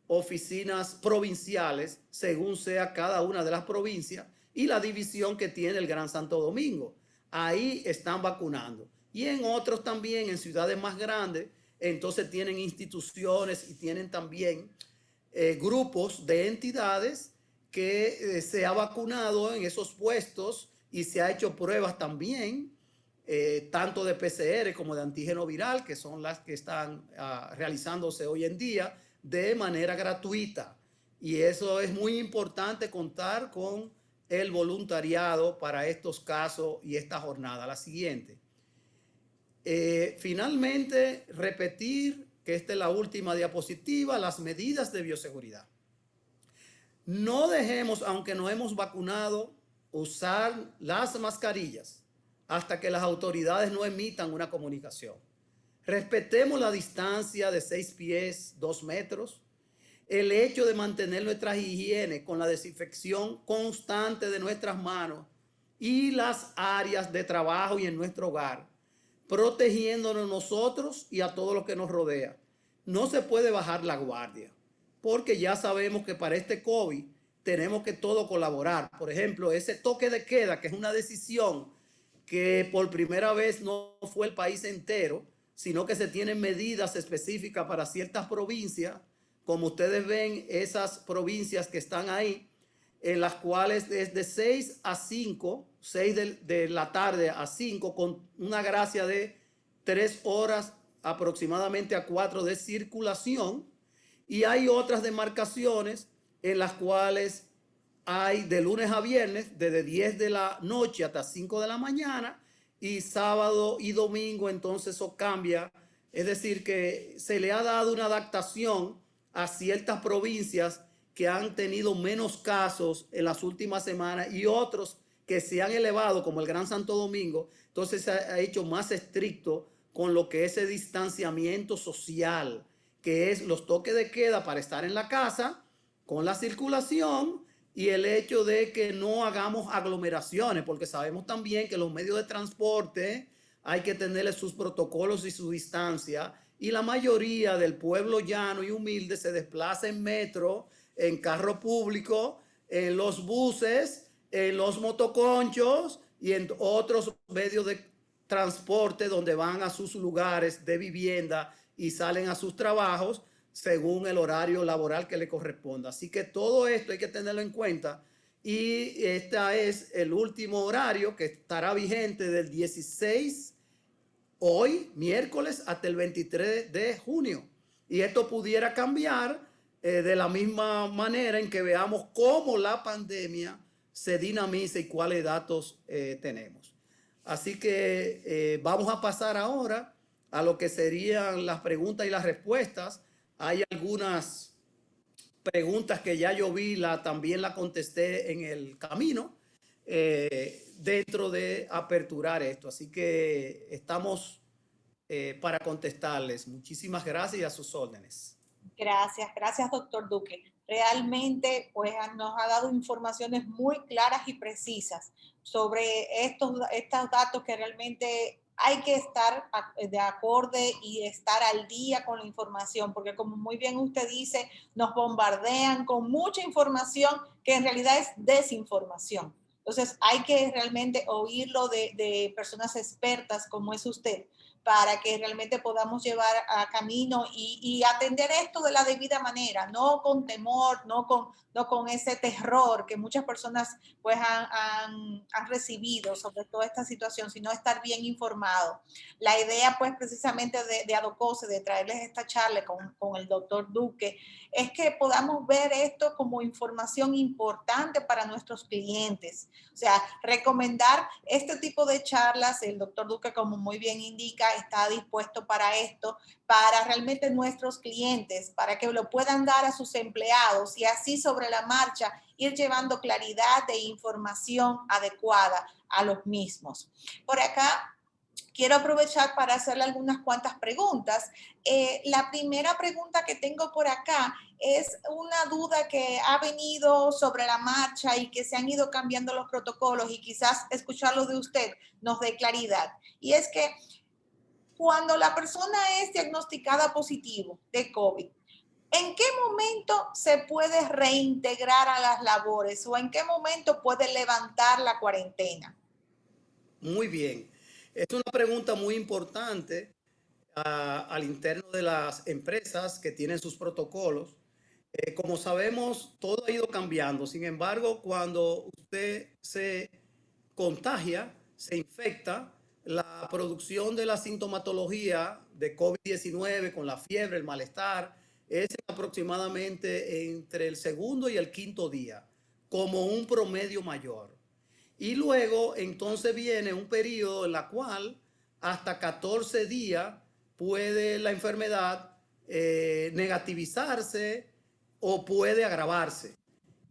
[SPEAKER 2] oficinas provinciales, según sea cada una de las provincias, y la división que tiene el Gran Santo Domingo. Ahí están vacunando. Y en otros también, en ciudades más grandes, entonces tienen instituciones y tienen también grupos de entidades que se ha vacunado en esos puestos y se ha hecho pruebas también, tanto de PCR como de antígeno viral, que son las que están realizándose hoy en día de manera gratuita. Y eso es muy importante, contar con el voluntariado para estos casos y esta jornada. La siguiente. Finalmente, repetir que esta es la última diapositiva, las medidas de bioseguridad. No dejemos, aunque no hemos vacunado, usar las mascarillas hasta que las autoridades no emitan una comunicación. Respetemos la distancia de 6 pies, 2 metros. El hecho de mantener nuestras higiene con la desinfección constante de nuestras manos y las áreas de trabajo y en nuestro hogar, protegiéndonos nosotros y a todos los que nos rodea. No se puede bajar la guardia, porque ya sabemos que para este COVID tenemos que todo colaborar. Por ejemplo, ese toque de queda, que es una decisión que por primera vez no fue el país entero, sino que se tienen medidas específicas para ciertas provincias. Como ustedes ven, esas provincias que están ahí, en las cuales desde 6 a 5, 6 de la tarde a 5, con una gracia de 3 horas aproximadamente a 4 de circulación. Y hay otras demarcaciones en las cuales hay de lunes a viernes, desde 10 de la noche hasta 5 de la mañana, y sábado y domingo, entonces eso cambia. Es decir, que se le ha dado una adaptación a ciertas provincias que han tenido menos casos en las últimas semanas y otros que se han elevado, como el Gran Santo Domingo. Entonces se ha hecho más estricto con lo que es el distanciamiento social, que es los toques de queda para estar en la casa, con la circulación y el hecho de que no hagamos aglomeraciones, porque sabemos también que los medios de transporte hay que tenerle sus protocolos y su distancia, y la mayoría del pueblo llano y humilde se desplaza en metro, en carro público, en los buses, en los motoconchos y en otros medios de transporte donde van a sus lugares de vivienda y salen a sus trabajos según el horario laboral que le corresponda. Así que todo esto hay que tenerlo en cuenta, y este es el último horario que estará vigente del 16, hoy, miércoles, hasta el 23 de junio. Y esto pudiera cambiar de la misma manera en que veamos cómo la pandemia se dinamiza y cuáles datos tenemos. Así que vamos a pasar ahora a lo que serían las preguntas y las respuestas. Hay algunas preguntas que ya yo vi, también la contesté en el camino, dentro de aperturar esto. Así que estamos para contestarles. Muchísimas gracias y a sus órdenes.
[SPEAKER 1] Gracias, doctor Duque. Realmente, pues nos ha dado informaciones muy claras y precisas sobre estos datos que realmente hay que estar de acorde y estar al día con la información, porque como muy bien usted dice, nos bombardean con mucha información que en realidad es desinformación. Entonces, hay que realmente oírlo de personas expertas como es usted, para que realmente podamos llevar a camino y atender esto de la debida manera, no con temor, no con ese terror que muchas personas pues han recibido sobre toda esta situación, sino estar bien informado. La idea pues precisamente de Adocose, de traerles esta charla con el doctor Duque, es que podamos ver esto como información importante para nuestros clientes. O sea, recomendar este tipo de charlas, el doctor Duque, como muy bien indica, está dispuesto para esto, para realmente nuestros clientes, para que lo puedan dar a sus empleados y así sobre la marcha ir llevando claridad e información adecuada a los mismos. Por acá quiero aprovechar para hacerle algunas cuantas preguntas. La primera pregunta que tengo por acá es una duda que ha venido sobre la marcha y que se han ido cambiando los protocolos, y quizás escucharlo de usted nos dé claridad. Y es que cuando la persona es diagnosticada positivo de COVID, ¿en qué momento se puede reintegrar a las labores o en qué momento puede levantar la cuarentena?
[SPEAKER 2] Muy bien. Es una pregunta muy importante al interno de las empresas que tienen sus protocolos. Como sabemos, todo ha ido cambiando. Sin embargo, cuando usted se contagia, se infecta, la producción de la sintomatología de COVID-19 con la fiebre, el malestar, es aproximadamente entre el segundo y el quinto día, como un promedio mayor. Y luego entonces viene un periodo en la cual hasta 14 días puede la enfermedad negativizarse o puede agravarse.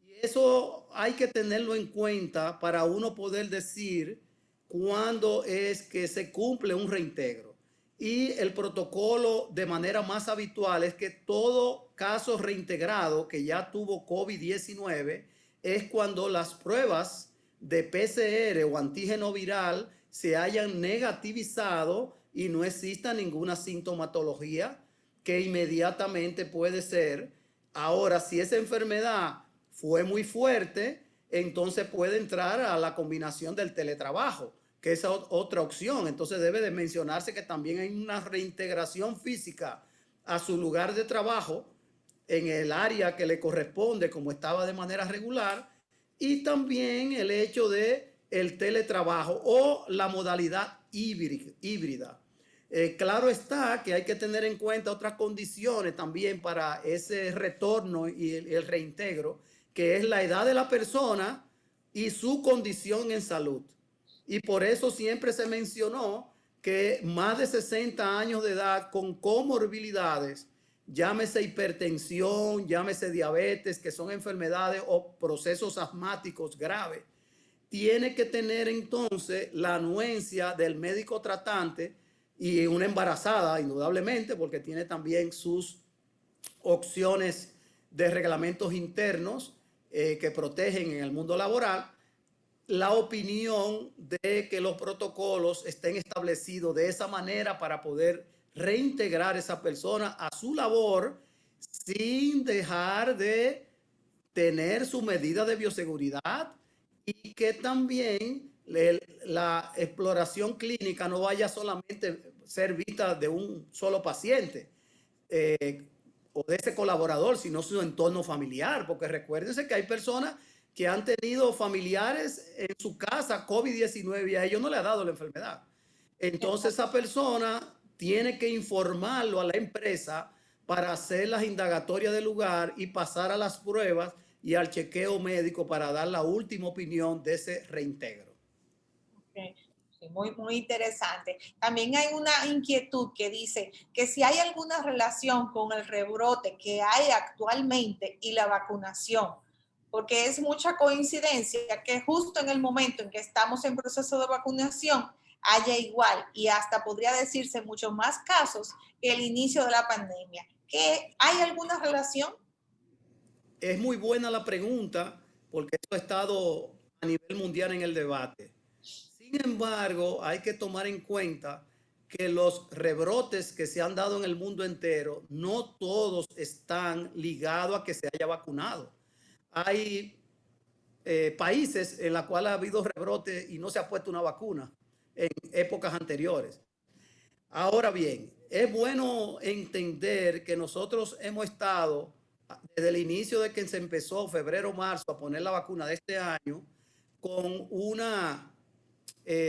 [SPEAKER 2] Y eso hay que tenerlo en cuenta para uno poder decir cuándo es que se cumple un reintegro. Y el protocolo de manera más habitual es que todo caso reintegrado que ya tuvo COVID-19 es cuando las pruebas de PCR o antígeno viral se hayan negativizado y no exista ninguna sintomatología, que inmediatamente puede ser. Ahora, si esa enfermedad fue muy fuerte, entonces puede entrar a la combinación del teletrabajo, que es otra opción. Entonces debe de mencionarse que también hay una reintegración física a su lugar de trabajo en el área que le corresponde, como estaba de manera regular, y también el hecho de el teletrabajo o la modalidad híbrida. Claro está que hay que tener en cuenta otras condiciones también para ese retorno y el reintegro, que es la edad de la persona y su condición en salud. Y por eso siempre se mencionó que más de 60 años de edad con comorbilidades, llámese hipertensión, llámese diabetes, que son enfermedades o procesos asmáticos graves, tiene que tener entonces la anuencia del médico tratante y una embarazada, indudablemente, porque tiene también sus opciones de reglamentos internos que protegen en el mundo laboral, la opinión de que los protocolos estén establecidos de esa manera para poder reintegrar a esa persona a su labor sin dejar de tener su medida de bioseguridad y que también la exploración clínica no vaya solamente a ser vista de un solo paciente o de ese colaborador, sino su entorno familiar, porque recuérdense que hay personas que han tenido familiares en su casa COVID-19 y a ellos no le ha dado la enfermedad. Entonces esa persona tiene que informarlo a la empresa para hacer las indagatorias del lugar y pasar a las pruebas y al chequeo médico para dar la última opinión de ese reintegro.
[SPEAKER 1] Okay. Sí, muy interesante. También hay una inquietud que dice que si hay alguna relación con el rebrote que hay actualmente y la vacunación, porque es mucha coincidencia que justo en el momento en que estamos en proceso de vacunación haya igual y hasta podría decirse muchos más casos que el inicio de la pandemia. ¿Que hay alguna relación?
[SPEAKER 2] Es muy buena la pregunta porque esto ha estado a nivel mundial en el debate. Sin embargo, hay que tomar en cuenta que los rebrotes que se han dado en el mundo entero, no todos están ligados a que se haya vacunado. Hay países en los cuales ha habido rebrotes y no se ha puesto una vacuna en épocas anteriores. Ahora bien, es bueno entender que nosotros hemos estado desde el inicio de que se empezó, febrero, marzo, a poner la vacuna de este año, con una,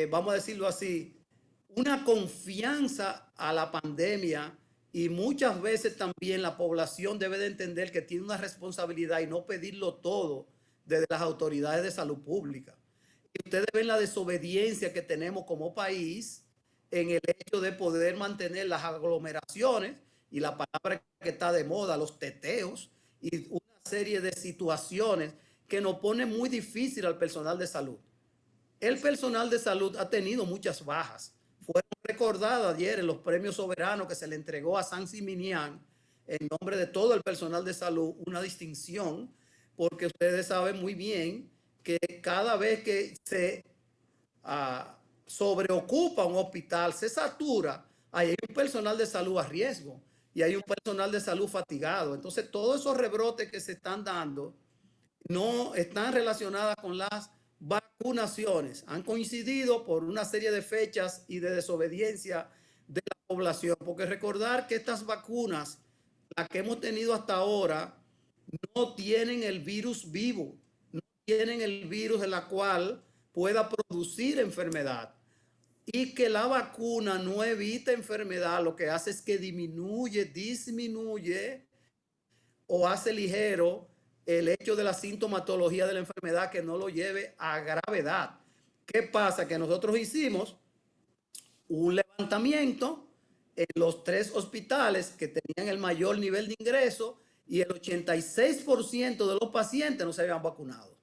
[SPEAKER 2] vamos a decirlo así, una confianza a la pandemia y muchas veces también la población debe de entender que tiene una responsabilidad y no pedirlo todo desde las autoridades de salud pública. Y ustedes ven la desobediencia que tenemos como país en el hecho de poder mantener las aglomeraciones y la palabra que está de moda, los teteos y una serie de situaciones que nos pone muy difícil al personal de salud. El personal de salud ha tenido muchas bajas. Fueron recordadas ayer en los premios soberanos que se le entregó a San Siminián en nombre de todo el personal de salud una distinción, porque ustedes saben muy bien que cada vez que se sobreocupa un hospital, se satura, ahí hay un personal de salud a riesgo y hay un personal de salud fatigado. Entonces, todos esos rebrotes que se están dando no están relacionadas con las vacunaciones. Han coincidido por una serie de fechas y de desobediencia de la población, porque recordar que estas vacunas, las que hemos tenido hasta ahora, no tienen el virus vivo, no tienen el virus en la cual pueda producir enfermedad. Y que la vacuna no evita enfermedad, lo que hace es que disminuye o hace ligero el hecho de la sintomatología de la enfermedad que no lo lleve a gravedad. ¿Qué pasa? Que nosotros hicimos un levantamiento en los 3 hospitales que tenían el mayor nivel de ingreso y el 86% de los pacientes no se habían vacunado.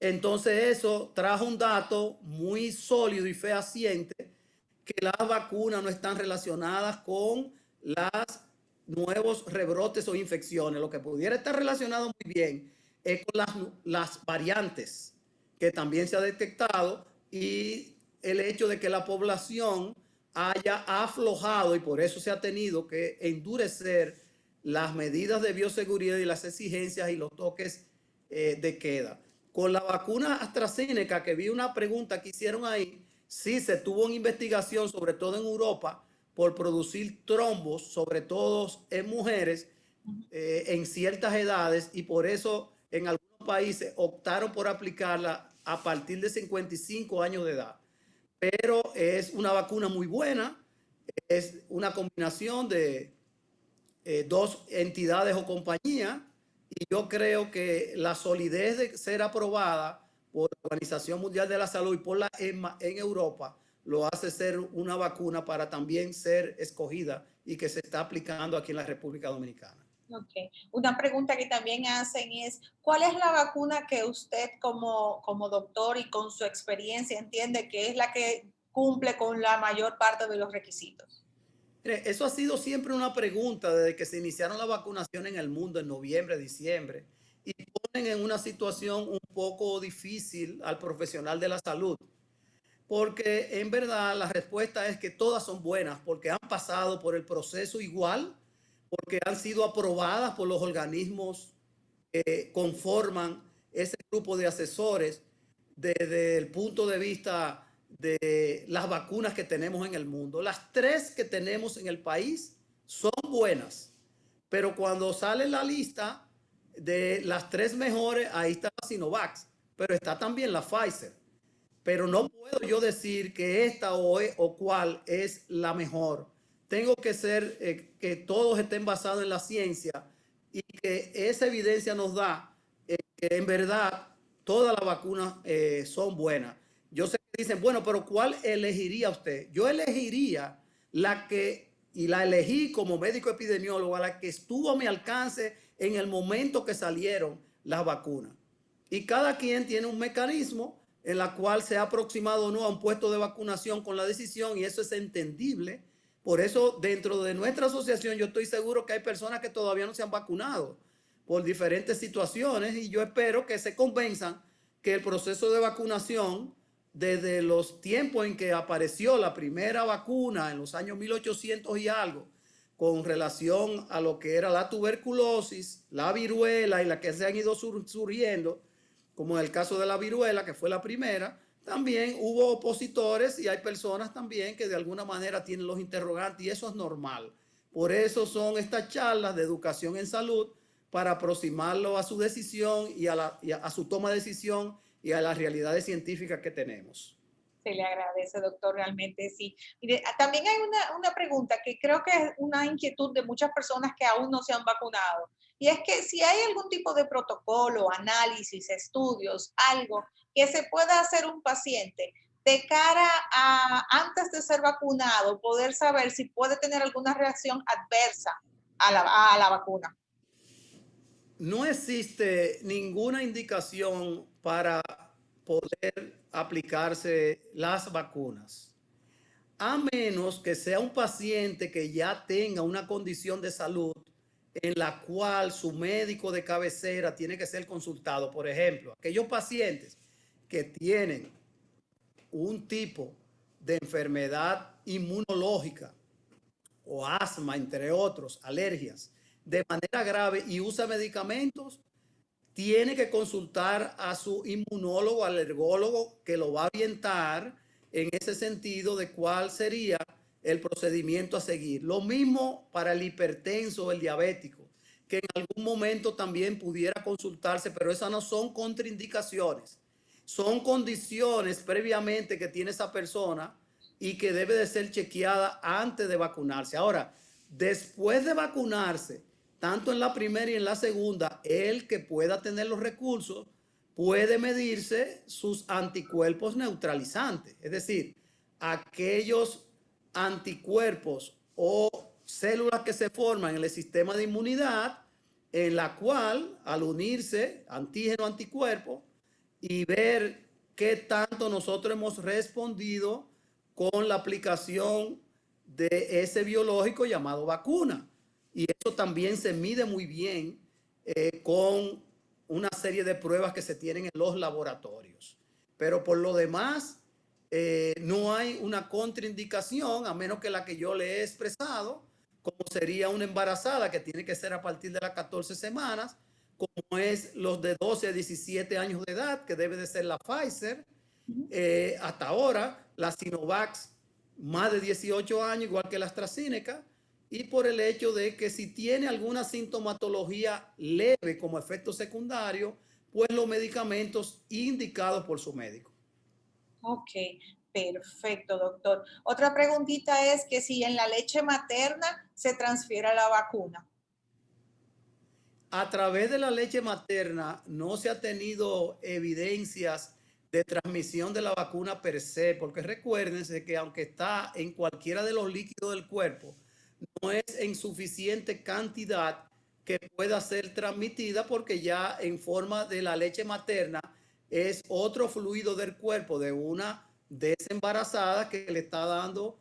[SPEAKER 2] Entonces eso trajo un dato muy sólido y fehaciente que las vacunas no están relacionadas con las nuevos rebrotes o infecciones. Lo que pudiera estar relacionado muy bien es con las variantes que también se ha detectado y el hecho de que la población haya aflojado y por eso se ha tenido que endurecer las medidas de bioseguridad y las exigencias y los toques de queda. Con la vacuna AstraZeneca, que vi una pregunta que hicieron ahí, sí se tuvo una investigación, sobre todo en Europa, por producir trombos, sobre todo en mujeres en ciertas edades, y por eso en algunos países optaron por aplicarla a partir de 55 años de edad. Pero es una vacuna muy buena, es una combinación de dos entidades o compañías, y yo creo que la solidez de ser aprobada por la Organización Mundial de la Salud y por la EMA en Europa lo hace ser una vacuna para también ser escogida y que se está aplicando aquí en la República Dominicana.
[SPEAKER 1] Ok. Una pregunta que también hacen es, ¿cuál es la vacuna que usted como doctor y con su experiencia entiende que es la que cumple con la mayor parte de los requisitos?
[SPEAKER 2] Mire, eso ha sido siempre una pregunta desde que se iniciaron las vacunaciones en el mundo en noviembre, diciembre, y ponen en una situación un poco difícil al profesional de la salud, porque en verdad la respuesta es que todas son buenas, porque han pasado por el proceso igual, porque han sido aprobadas por los organismos que conforman ese grupo de asesores desde el punto de vista de las vacunas que tenemos en el mundo. Las tres que tenemos en el país son buenas, pero cuando sale la lista de las tres mejores, ahí está la Sinovac, pero está también la Pfizer. Pero no puedo yo decir que esta o cuál es la mejor. Tengo que ser que todos estén basados en la ciencia y que esa evidencia nos da que en verdad todas las vacunas son buenas. Yo sé que dicen, bueno, pero ¿cuál elegiría usted? Yo elegiría la que, y la elegí como médico epidemiólogo, a la que estuvo a mi alcance en el momento que salieron las vacunas. Y cada quien tiene un mecanismo en la cual se ha aproximado o no a un puesto de vacunación con la decisión, y eso es entendible. Por eso, dentro de nuestra asociación, yo estoy seguro que hay personas que todavía no se han vacunado por diferentes situaciones, y yo espero que se convenzan que el proceso de vacunación, desde los tiempos en que apareció la primera vacuna en los años 1800 y algo, con relación a lo que era la tuberculosis, la viruela y la que se han ido surgiendo, como en el caso de la viruela, que fue la primera, también hubo opositores y hay personas también que de alguna manera tienen los interrogantes, y eso es normal. Por eso son estas charlas de educación en salud, para aproximarlo a su decisión y a su toma de decisión y a las realidades científicas que tenemos.
[SPEAKER 1] Se le agradece, doctor, realmente sí. Mire, también hay una pregunta que creo que es una inquietud de muchas personas que aún no se han vacunado. Y es que si hay algún tipo de protocolo, análisis, estudios, algo que se pueda hacer un paciente de cara a antes de ser vacunado, poder saber si puede tener alguna reacción adversa a la vacuna.
[SPEAKER 2] No existe ninguna indicación para poder aplicarse las vacunas, a menos que sea un paciente que ya tenga una condición de salud en la cual su médico de cabecera tiene que ser consultado. Por ejemplo, aquellos pacientes que tienen un tipo de enfermedad inmunológica o asma, entre otros, alergias, de manera grave y usa medicamentos, tiene que consultar a su inmunólogo, alergólogo, que lo va a orientar en ese sentido de cuál sería el procedimiento a seguir. Lo mismo para el hipertenso o el diabético, que en algún momento también pudiera consultarse, pero esas no son contraindicaciones. Son condiciones previamente que tiene esa persona y que debe de ser chequeada antes de vacunarse. Ahora, después de vacunarse, tanto en la primera y en la segunda, el que pueda tener los recursos puede medirse sus anticuerpos neutralizantes, es decir, aquellos anticuerpos o células que se forman en el sistema de inmunidad, en la cual al unirse antígeno anticuerpo y ver qué tanto nosotros hemos respondido con la aplicación de ese biológico llamado vacuna. Y eso también se mide muy bien con una serie de pruebas que se tienen en los laboratorios. Pero por lo demás, no hay una contraindicación, a menos que la que yo le he expresado, como sería una embarazada, que tiene que ser a partir de las 14 semanas, como es los de 12 a 17 años de edad, que debe de ser la Pfizer. Hasta ahora, la Sinovac, más de 18 años, igual que la AstraZeneca, y por el hecho de que si tiene alguna sintomatología leve como efecto secundario, pues los medicamentos indicados por su médico.
[SPEAKER 1] Ok. Perfecto, doctor. Otra preguntita es que si en la leche materna se transfiere la vacuna.
[SPEAKER 2] A través de la leche materna no se ha tenido evidencias de transmisión de la vacuna per se, porque recuérdense que aunque está en cualquiera de los líquidos del cuerpo, no es en suficiente cantidad que pueda ser transmitida porque ya en forma de la leche materna es otro fluido del cuerpo de una desembarazada que le está dando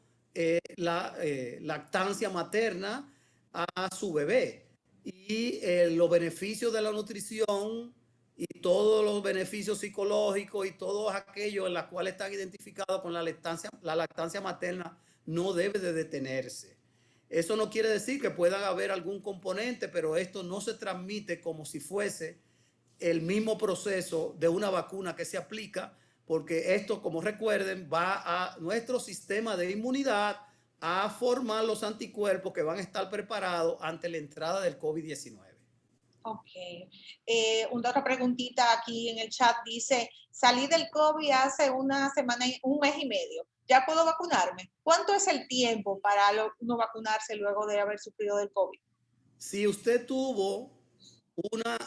[SPEAKER 2] la lactancia materna a su bebé. Y los beneficios de la nutrición y todos los beneficios psicológicos y todos aquellos en los cuales están identificados con la lactancia materna no debe de detenerse. Eso no quiere decir que pueda haber algún componente, pero esto no se transmite como si fuese el mismo proceso de una vacuna que se aplica, porque esto, como recuerden, va a nuestro sistema de inmunidad a formar los anticuerpos que van a estar preparados ante la entrada del COVID-19.
[SPEAKER 1] Ok. Una otra preguntita aquí en el chat dice, salí del COVID hace una semana, un mes y medio. ¿Ya puedo vacunarme? ¿Cuánto es el tiempo para uno vacunarse luego de haber sufrido del COVID?
[SPEAKER 2] Si usted tuvo una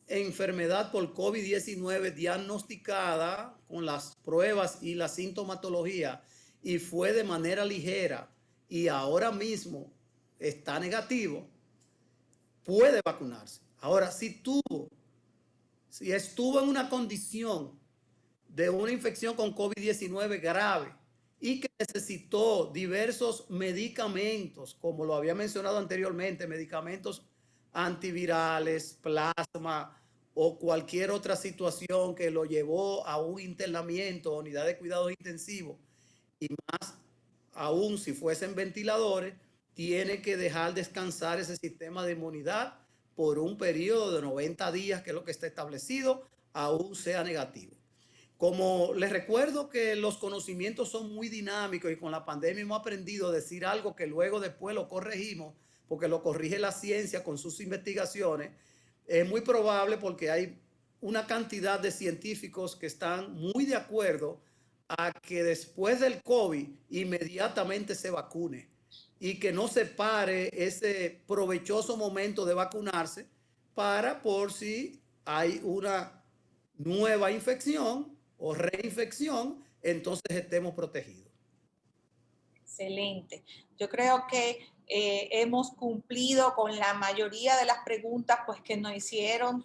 [SPEAKER 2] enfermedad por COVID-19 diagnosticada con las pruebas y la sintomatología y fue de manera ligera y ahora mismo está negativo, puede vacunarse. Ahora, si estuvo en una condición de una infección con COVID-19 grave y que necesitó diversos medicamentos, como lo había mencionado anteriormente, medicamentos antivirales, plasma o cualquier otra situación que lo llevó a un internamiento, unidad de cuidados intensivos, y más aún si fuesen ventiladores, tiene que dejar descansar ese sistema de inmunidad por un periodo de 90 días, que es lo que está establecido, aún sea negativo. Como les recuerdo que los conocimientos son muy dinámicos y con la pandemia hemos aprendido a decir algo que luego después lo corregimos, porque lo corrige la ciencia con sus investigaciones, es muy probable porque hay una cantidad de científicos que están muy de acuerdo a que después del COVID inmediatamente se vacune y que no se pare ese provechoso momento de vacunarse para por si hay una nueva infección o reinfección, entonces estemos protegidos.
[SPEAKER 1] Excelente. Yo creo que hemos cumplido con la mayoría de las preguntas pues, que nos hicieron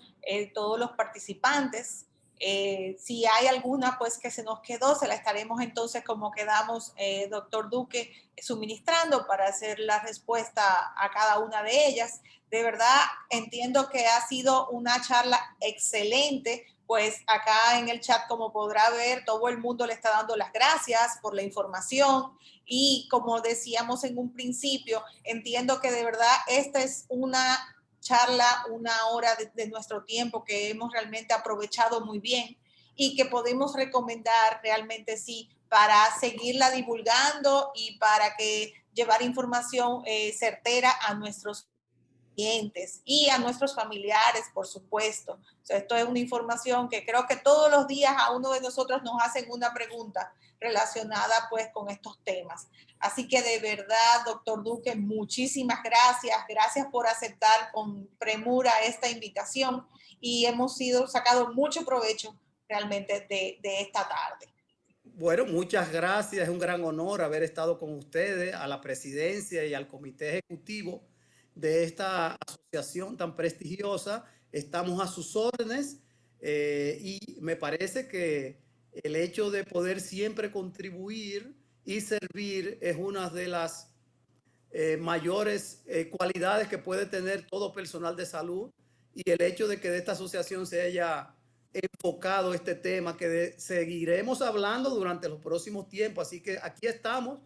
[SPEAKER 1] todos los participantes. Si hay alguna pues que se nos quedó, se la estaremos entonces como quedamos, doctor Duque, suministrando para hacer la respuesta a cada una de ellas. De verdad, entiendo que ha sido una charla excelente. Pues acá en el chat, como podrá ver, todo el mundo le está dando las gracias por la información. Y como decíamos en un principio, entiendo que de verdad esta es una charla, una hora de nuestro tiempo que hemos realmente aprovechado muy bien y que podemos recomendar realmente sí para seguirla divulgando y para que llevar información certera a nuestros clientes y a nuestros familiares, por supuesto. O sea, esto es una información que creo que todos los días a uno de nosotros nos hacen una pregunta relacionada pues con estos temas. Así que de verdad, doctor Duque, muchísimas gracias. Gracias por aceptar con premura esta invitación y hemos sacado mucho provecho realmente de esta tarde.
[SPEAKER 2] Bueno, muchas gracias. Es un gran honor haber estado con ustedes, a la presidencia y al comité ejecutivo de esta asociación tan prestigiosa. Estamos a sus órdenes y me parece que el hecho de poder siempre contribuir y servir es una de las mayores cualidades que puede tener todo personal de salud, y el hecho de que de esta asociación se haya enfocado este tema que seguiremos hablando durante los próximos tiempos. Así que aquí estamos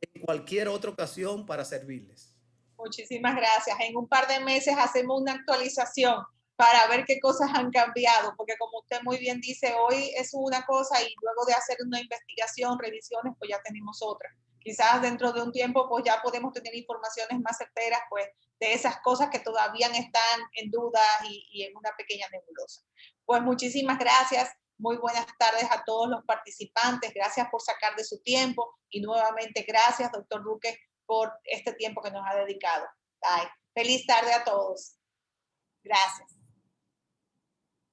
[SPEAKER 2] en cualquier otra ocasión para servirles.
[SPEAKER 1] Muchísimas gracias. En un par de meses hacemos una actualización para ver qué cosas han cambiado, porque como usted muy bien dice, hoy es una cosa y luego de hacer una investigación, revisiones, pues ya tenemos otra. Quizás dentro de un tiempo, pues ya podemos tener informaciones más certeras, pues de esas cosas que todavía están en duda y en una pequeña nebulosa. Pues muchísimas gracias. Muy buenas tardes a todos los participantes. Gracias por sacar de su tiempo y nuevamente gracias, doctor Duque, por este tiempo que nos ha dedicado. Bye. Feliz tarde a todos. Gracias.